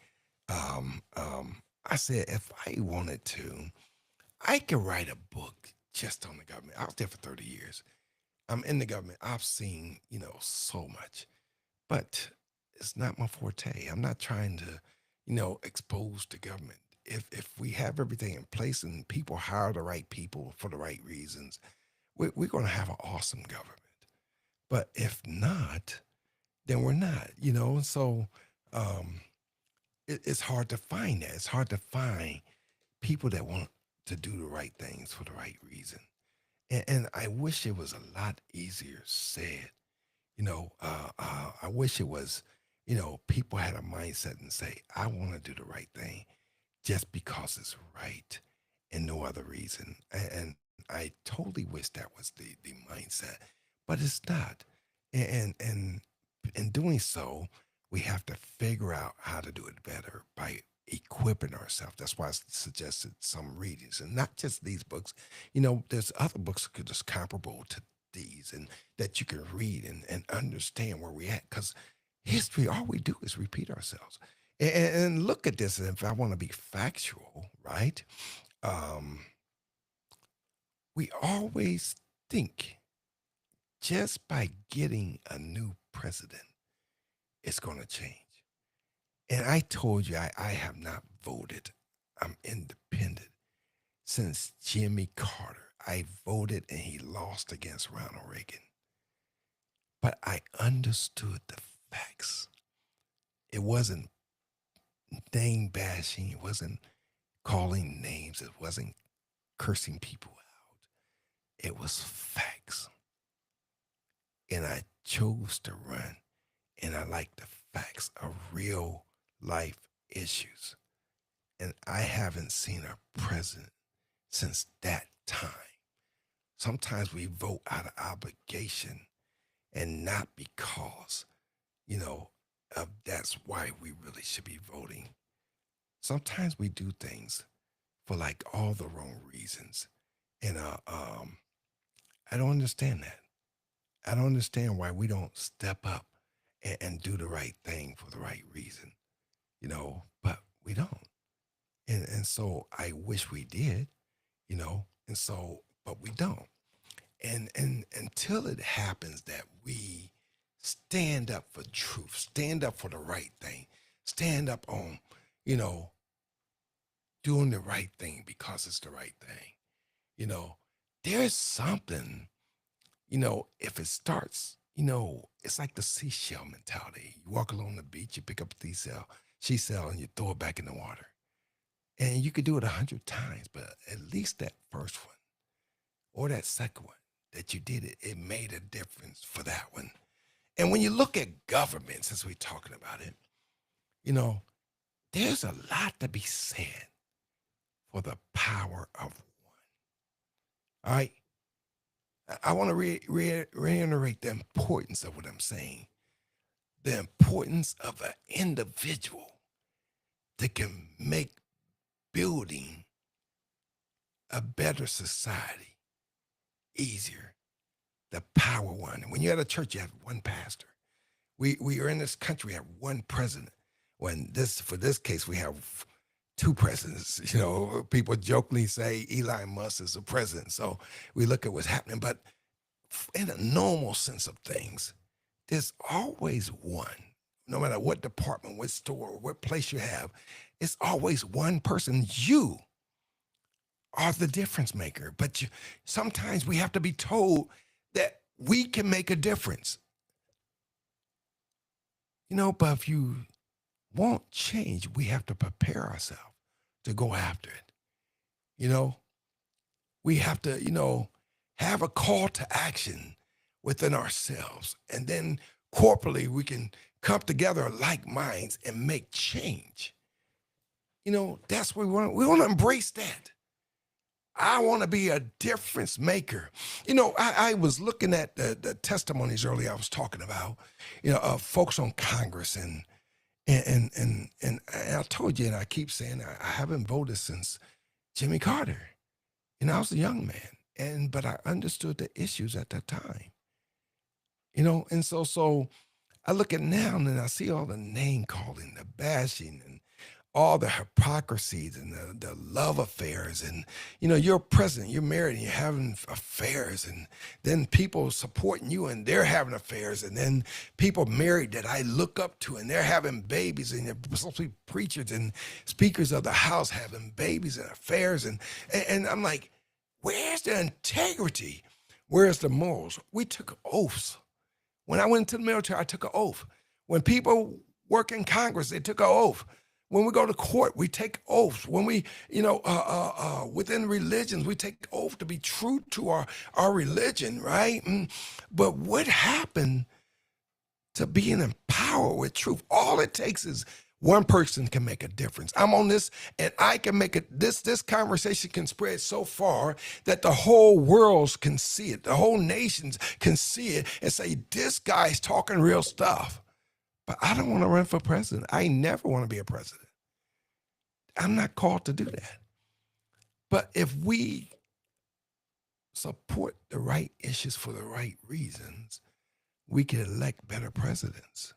I said, if I wanted to, I could write a book just on the government. I was there for 30 years. I'm in the government. I've seen, so much, but it's not my forte. I'm not trying to, expose the government. If we have everything in place and people hire the right people for the right reasons, we're going to have an awesome government. But if not, then we're not. So um, it's hard to find that. It's hard to find people that want to do the right things for the right reason. And I wish it was a lot easier said. I wish it was, people had a mindset and say, I want to do the right thing just because it's right and no other reason. And I totally wish that was the mindset, but it's not. And in doing so, we have to figure out how to do it better by equipping ourselves. That's why I suggested some readings, and not just these books. There's other books that are just comparable to these, and that you can read and understand where we at. Because history, all we do is repeat ourselves. And look at this. And if I want to be factual, right? Um, we always think just by getting a new president, it's going to change. And I told you I have not voted. I'm independent since Jimmy Carter. I voted and he lost against Ronald Reagan. But I understood the facts. It wasn't name bashing, it wasn't calling names, it wasn't cursing people out. It was facts. And I chose to run, and I like the facts of real life issues. And I haven't seen a president since that time. Sometimes we vote out of obligation and not because, you know, that's why we really should be voting. Sometimes we do things for like all the wrong reasons. And I don't understand that. I don't understand why we don't step up and do the right thing for the right reason, but we don't. And so I wish we did, and so, but we don't. And until it happens that we stand up for truth, stand up for the right thing, stand up on, you know, doing the right thing because it's the right thing, you know, there's something, if it starts, it's like the seashell mentality. You walk along the beach, you pick up a she shell, and you throw it back in the water. And you could do it 100 times, but at least that first one or that second one that you did it, it made a difference for that one. And when you look at government, since we're talking about it, you know, there's a lot to be said for the power of one. All right. I want to reiterate the importance of what I'm saying. The importance of an individual that can make building a better society easier. The power one. When you're at a church, you have one pastor. We are in this country, we have one president. When this for this case, we have two presidents. People jokingly say Elon Musk is the president. So we look at what's happening. But in a normal sense of things, there's always one. No matter what department, what store, what place you have, it's always one person. You are the difference maker. But sometimes we have to be told that we can make a difference. But if you want change, we have to prepare ourselves to go after it. We have to, have a call to action within ourselves. And then corporately, we can come together like minds and make change. That's what we want to embrace that. I want to be a difference maker. I was looking at the testimonies earlier I was talking about, of folks on Congress and I told you, and I keep saying I haven't voted since Jimmy Carter. I was a young man, but I understood the issues at that time. And so I look at now and I see all the name calling, the bashing, and all the hypocrisies and the love affairs. And, you're president, you're married, and you're having affairs. And then people supporting you and they're having affairs. And then people married that I look up to and they're having babies. And they're supposed to be preachers and speakers of the house having babies and affairs. And I'm like, where's the integrity? Where's the morals? We took oaths. When I went into the military, I took an oath. When people work in Congress, they took an oath. When we go to court, we take oaths. When we, within religions, we take oath to be true to our religion, right? But what happened to being empowered with truth? All it takes is one person can make a difference. I'm on this, and I can make it. This conversation can spread so far that the whole world can see it. The whole nations can see it and say, this guy's talking real stuff. But I don't want to run for president. I never want to be a president. I'm not called to do that. But if we support the right issues for the right reasons, we can elect better presidents.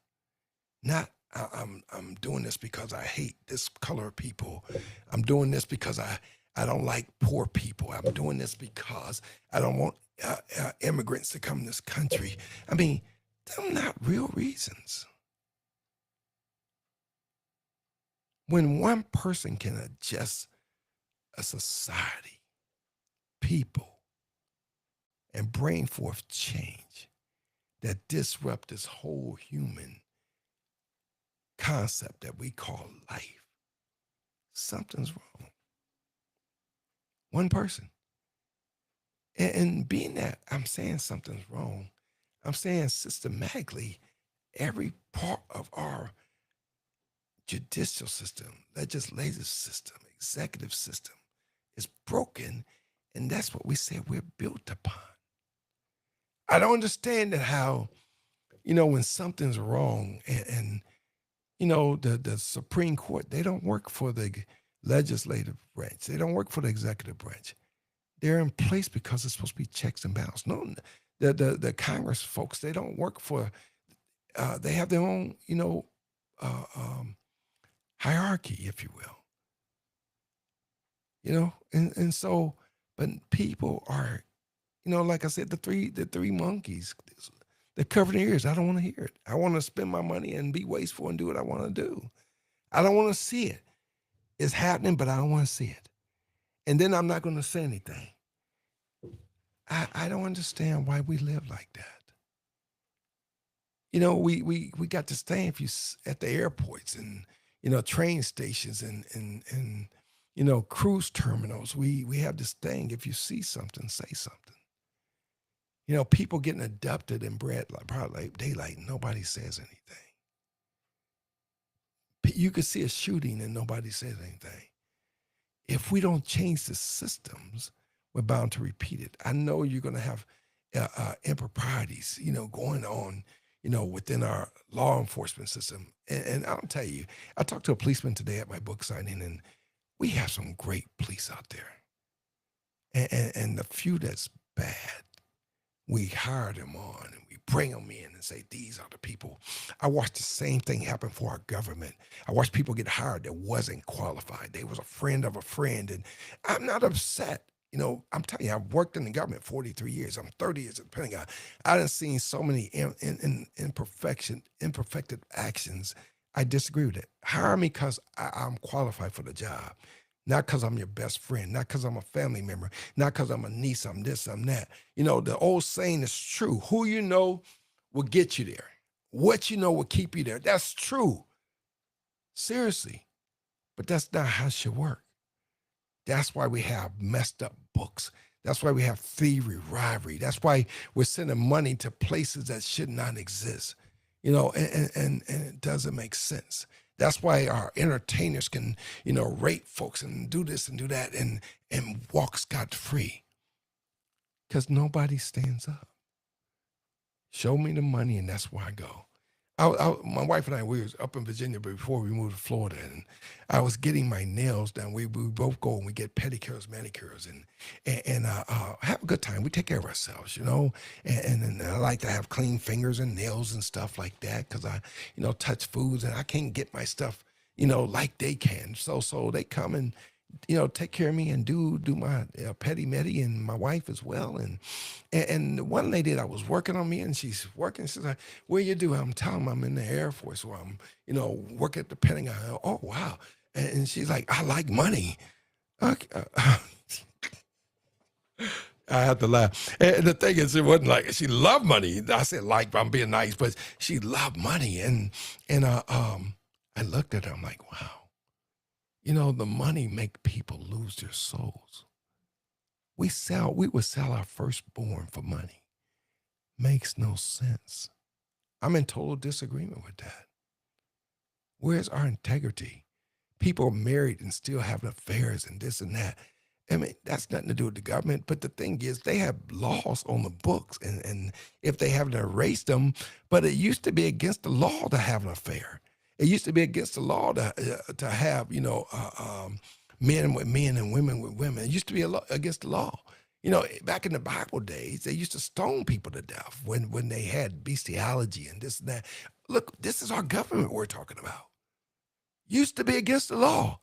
Not I'm doing this because I hate this color of people. I'm doing this because I don't like poor people. I'm doing this because I don't want immigrants to come to this country. I mean, they're not real reasons. When one person can adjust a society, people, and bring forth change that disrupt this whole human concept that we call life, something's wrong. One person. And being that I'm saying something's wrong, I'm saying systematically every part of our judicial system, legislative system, executive system is broken. And that's what we say we're built upon. I don't understand that how, when something's wrong and the Supreme Court, they don't work for the legislative branch. They don't work for the executive branch. They're in place because it's supposed to be checks and balances. No, the Congress folks, they don't work for, they have their own, uh, um, hierarchy, if you will. And so, but people are, like I said, the three monkeys, they're covering their ears. I don't want to hear it. I want to spend my money and be wasteful and do what I want to do. I don't want to see it. It's happening, but I don't want to see it. And then I'm not going to say anything. I don't understand why we live like that. We got to stand at the airports and train stations and cruise terminals. We have this thing. If you see something, say something. People getting abducted and bred like probably like daylight. Nobody says anything. You could see a shooting and nobody says anything. If we don't change the systems, we're bound to repeat it. I know you're going to have improprieties, going on, within our law enforcement system. And I'll tell you, I talked to a policeman today at my book signing, and we have some great police out there. And the few that's bad, we hire them on and we bring them in and say, these are the people. I watched the same thing happen for our government. I watched people get hired that wasn't qualified. They was a friend of a friend. And I'm not upset. I'm telling you, I've worked in the government 43 years. I'm 30 years at the Pentagon. I done seen so many imperfected actions. I disagree with it. Hire me because I'm qualified for the job. Not because I'm your best friend, not because I'm a family member, not because I'm a niece, I'm this, I'm that. The old saying is true. Who you know will get you there. What you know will keep you there. That's true. Seriously. But that's not how it should work. That's why we have messed up books. That's why we have thievery, rivalry. That's why we're sending money to places that should not exist. And it doesn't make sense. That's why our entertainers can, rape folks and do this and do that and walk scot-free. Because nobody stands up. Show me the money and that's where I go. My wife and I, we was up in Virginia before we moved to Florida, and I was getting my nails done. We both go and we get pedicures, manicures, and have a good time. We take care of ourselves, and I like to have clean fingers and nails and stuff like that because I, touch foods and I can't get my stuff, like they can. So they come and, take care of me and do my pedi-medi and my wife as well. And one lady that was working on me and she's working, she's like, what do you do? I'm telling them I'm in the Air Force or I'm, work at the Pentagon. Oh, wow. And she's like, I like money. Okay. I had to laugh. And the thing is, it wasn't like she loved money. I said, like, I'm being nice, but she loved money. And I looked at her, I'm like, wow. The money make people lose their souls. We would sell our firstborn for money. Makes no sense. I'm in total disagreement with that. Where's our integrity? People are married and still having affairs and this and that. I mean, that's nothing to do with the government. But the thing is, they have laws on the books, and if they haven't erased them, but it used to be against the law to have an affair. It used to be against the law to have, men with men and women with women. It used to be against the law. Back in the Bible days, they used to stone people to death when they had bestiality and this and that. Look, this is our government we're talking about. Used to be against the law.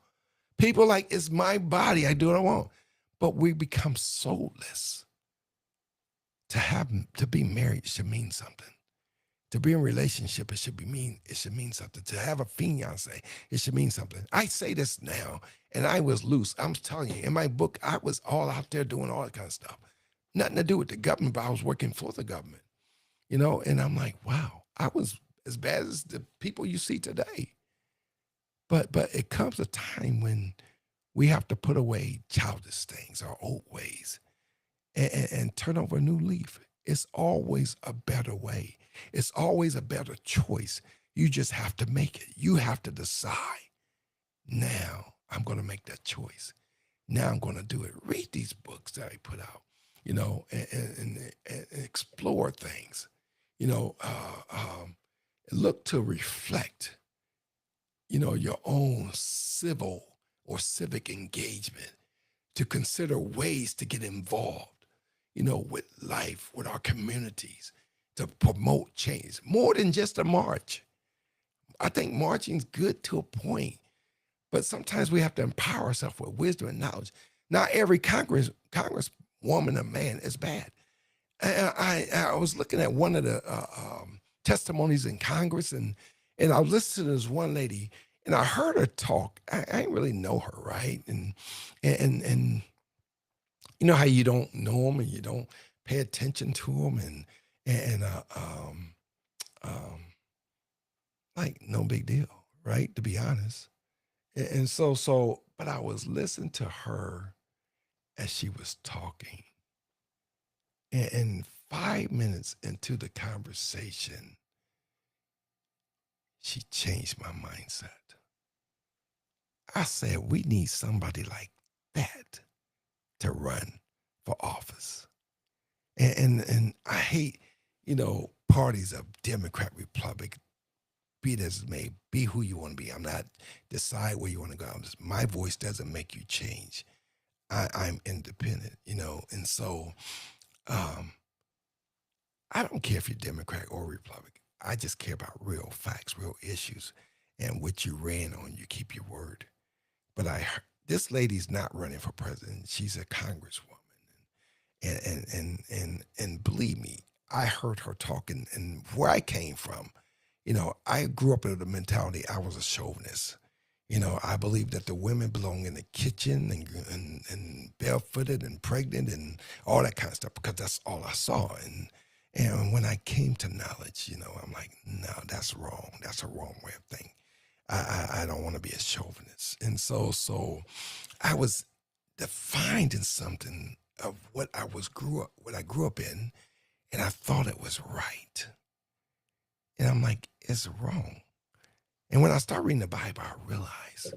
People like, it's my body, I do what I want. But we become soulless. To be married should mean something. To be in a relationship, it should mean something. To have a fiance, it should mean something. I say this now, and I was loose. I'm telling you, in my book, I was all out there doing all that kind of stuff. nothing to do with the government, but I was working for the government, and I'm like, wow, I was as bad as the people you see today. But it comes a time when we have to put away childish things, our old ways, and turn over a new leaf. It's always a better way. It's always a better choice. You just have to make it. You have to decide. Now I'm going to make that choice. Now I'm going to do it. Read these books that I put out, and explore things. You know, uh, um, Look to reflect, your own civil or civic engagement, to consider ways to get involved, with life, with our communities, to promote change more than just a march. I think marching's good to a point, but sometimes we have to empower ourselves with wisdom and knowledge. Not every congresswoman or man is bad. I was looking at one of the testimonies in Congress, and I was listening to this one lady, and I heard her talk. I didn't really know her, right? And you know how you don't know them and you don't pay attention to them, and um, like no big deal, right? To be honest, and but I was listening to her as she was talking, and 5 minutes into the conversation, she changed my mindset. I said, we need somebody like that to run for office. And I hate, parties of Democrat, Republic, be it as it may, be who you want to be. I'm not decide where you want to go. My voice doesn't make you change. I'm independent, and so um, I don't care if you're Democrat or Republican. I just care about real facts, real issues, and what you ran on. You keep your word. But this lady's not running for president. She's a congresswoman, and believe me, I heard her talking, and where I came from, I grew up in the mentality I was a chauvinist. I believe that the women belong in the kitchen and barefooted and pregnant and all that kind of stuff because that's all I saw. And when I came to knowledge, I'm like, no, that's wrong. That's a wrong way of thinking. I don't want to be a chauvinist. And so I was defined in something of what I grew up in, and I thought it was right. And I'm like, it's wrong. And when I start reading the Bible, I realize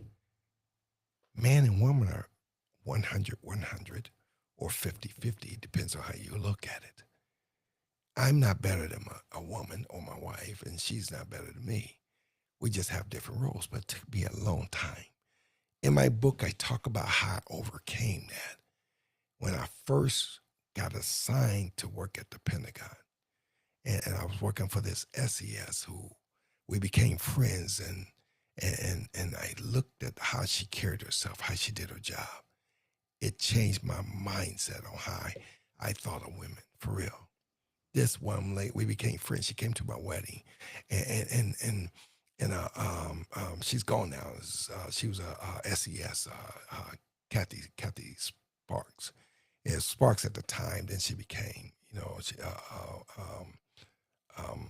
man and woman are 100, 100, or 50-50. It depends on how you look at it. I'm not better than a woman or my wife, and she's not better than me. We just have different roles, but it took me a long time. In my book, I talk about how I overcame that when I first got assigned to work at the Pentagon. And I was working for this SES who we became friends, and I looked at how she carried herself, how she did her job. It changed my mindset on how I thought of women, for real. This one lady, we became friends. She came to my wedding, and she's gone now. She was a SES, Kathy Sparks. Yeah, Sparks at the time. Then she became, um,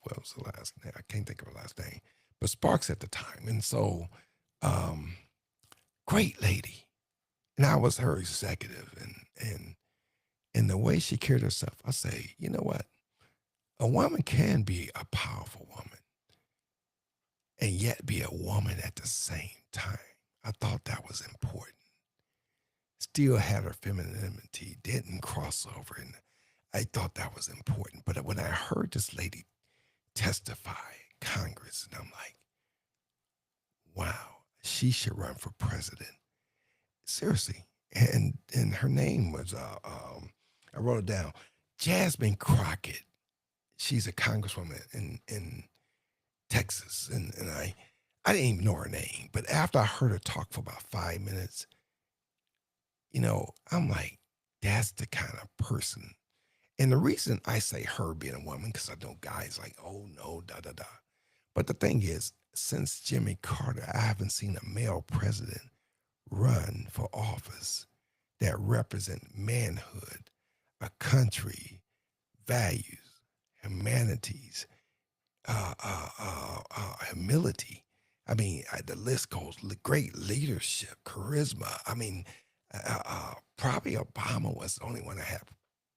what was the last name? I can't think of her last name, but Sparks at the time. And so, um, great lady, and I was her executive, and the way she carried herself, I say, you know what? A woman can be a powerful woman and yet be a woman at the same time. I thought that was important. Still had her femininity, didn't cross over, and I thought that was important. But when I heard this lady testify in Congress, and I'm like, wow, she should run for president. Seriously. And her name was I wrote it down. Jasmine Crockett. She's a congresswoman in Texas. And I didn't even know her name. But after I heard her talk for about 5 minutes, I'm like, that's the kind of person. And the reason I say her being a woman, because I know guys like, oh no, da da da. But the thing is, since Jimmy Carter, I haven't seen a male president run for office that represent manhood a country, values, humanities, humility. I mean, the list goes. Great leadership, charisma. I mean, probably Obama was the only one that had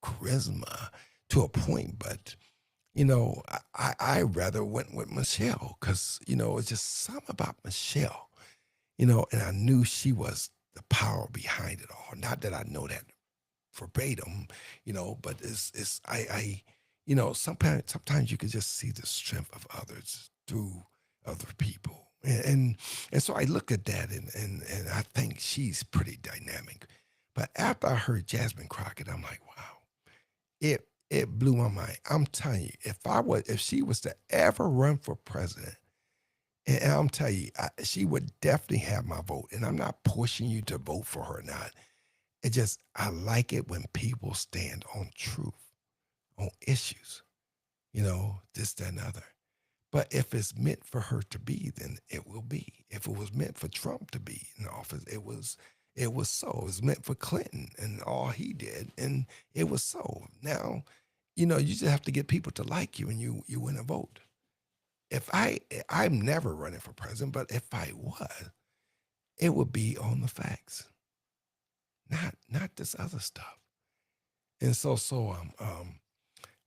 charisma to a point, but I rather went with Michelle because it's just something about Michelle, and I knew she was the power behind it all. Not that I know that verbatim, but it's sometimes you can just see the strength of others through other people. And so I look at that and I think she's pretty dynamic. But after I heard Jasmine Crockett, I'm like, wow, it blew my mind. I'm telling you, if she was to ever run for president, and I'm telling you, she would definitely have my vote. And I'm not pushing you to vote for her or not. I like it when people stand on truth, on issues, this, that, and other. But if it's meant for her to be, then it will be. If it was meant for Trump to be in office, it was so. It was meant for Clinton and all he did, and it was so. Now, you just have to get people to like you, and you win a vote. If I'm never running for president, but if I was, it would be on the facts, not this other stuff. And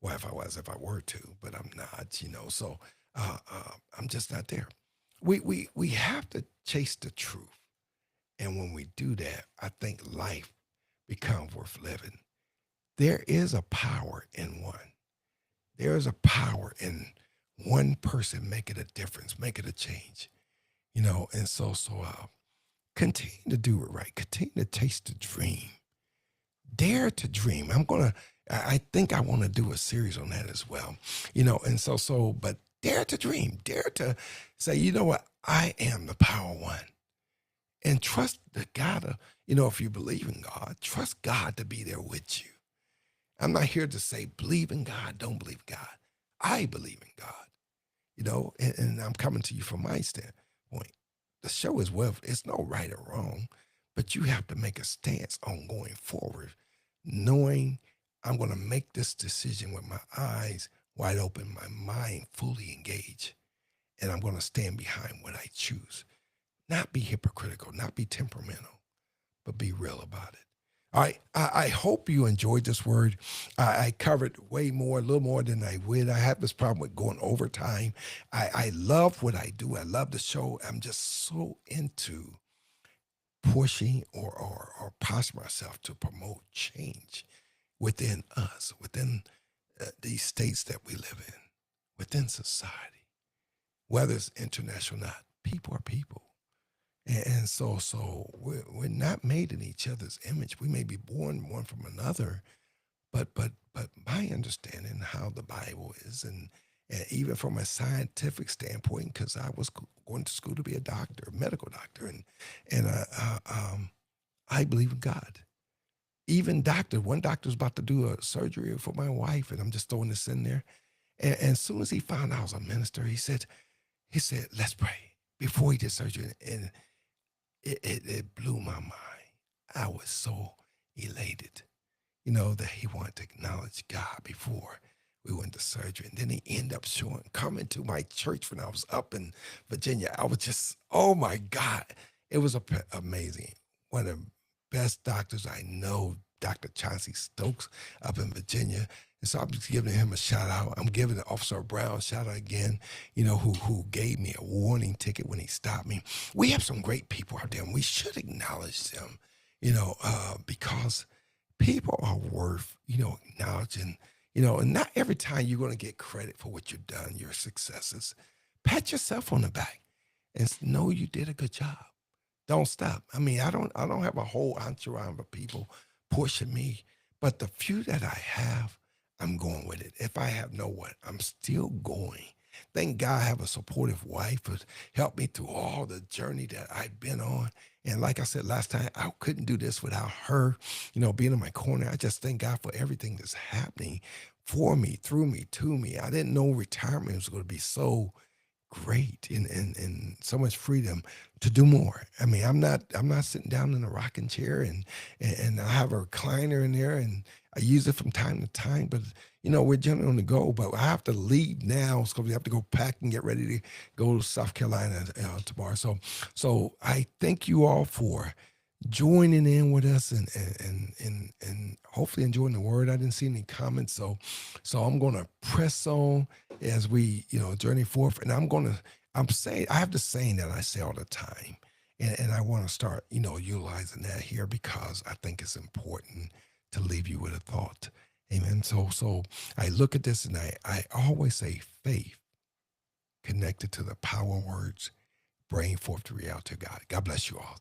well, if I were to, but I'm not, so I'm just not there. We have to chase the truth, and when we do that, I think life becomes worth living. There is a power in one. There is a power in one person making a difference, making a change, and continue to do it right. Continue to chase the dream. Dare to dream. I think I want to do a series on that as well, but dare to dream, dare to say, you know what, I am the power one, and trust the God. If you believe in God, trust God to be there with you. I'm not here to say believe in God, don't believe God. I believe in God, and I'm coming to you from my standpoint. The show is well, it's no right or wrong, but you have to make a stance on going forward, knowing I'm going to make this decision with my eyes wide open, my mind fully engaged, and I'm going to stand behind what I choose. Not be hypocritical, not be temperamental, but be real about it. All right. I hope you enjoyed this word. I covered way more, a little more than I would. I have this problem with going over time. I love what I do. I love the show. I'm just so into pushing or posture myself to promote change within us, within these states that we live in, within society, whether it's international or not. People are people. And so we're not made in each other's image. We may be born one from another, but my understanding how the Bible is, and even from a scientific standpoint, because I was going to school to be a doctor, a medical doctor, and I believe in God. Even one doctor was about to do a surgery for my wife, and I'm just throwing this in there. And as soon as he found out I was a minister, he said, let's pray before he did surgery, and it blew my mind. I was so elated, that he wanted to acknowledge God before we went to surgery. And then he ended up coming to my church when I was up in Virginia. I was just, oh my God. It was amazing. One of the best doctors I know, Dr. Chauncey Stokes up in Virginia. And so I'm just giving him a shout out. I'm giving Officer Brown a shout out again, who gave me a warning ticket when he stopped me. We have some great people out there, and we should acknowledge them, because people are worth, acknowledging, and not every time you're going to get credit for what you've done, your successes. Pat yourself on the back and know you did a good job. Don't stop. I mean, I don't have a whole entourage of people pushing me, but the few that I have, I'm going with it. If I have no one, I'm still going. Thank God I have a supportive wife who's helped me through all the journey that I've been on. And like I said last time, I couldn't do this without her, being in my corner. I just thank God for everything that's happening for me, through me, to me. I didn't know retirement was going to be so great and so much freedom to do more. I mean, I'm not sitting down in a rocking chair and I have a recliner in there and I use it from time to time, but we're generally on the go. But I have to leave now because we have to go pack and get ready to go to South Carolina tomorrow. So I thank you all for joining in with us and hopefully enjoying the word. I didn't see any comments, so I'm gonna press on as we journey forth, and I'm saying I have the saying that I say all the time, and I want to start utilizing that here because I think it's important to leave you with a thought. Amen. So I look at this and I always say faith connected to the power words, bring forth the reality of God. God bless you all.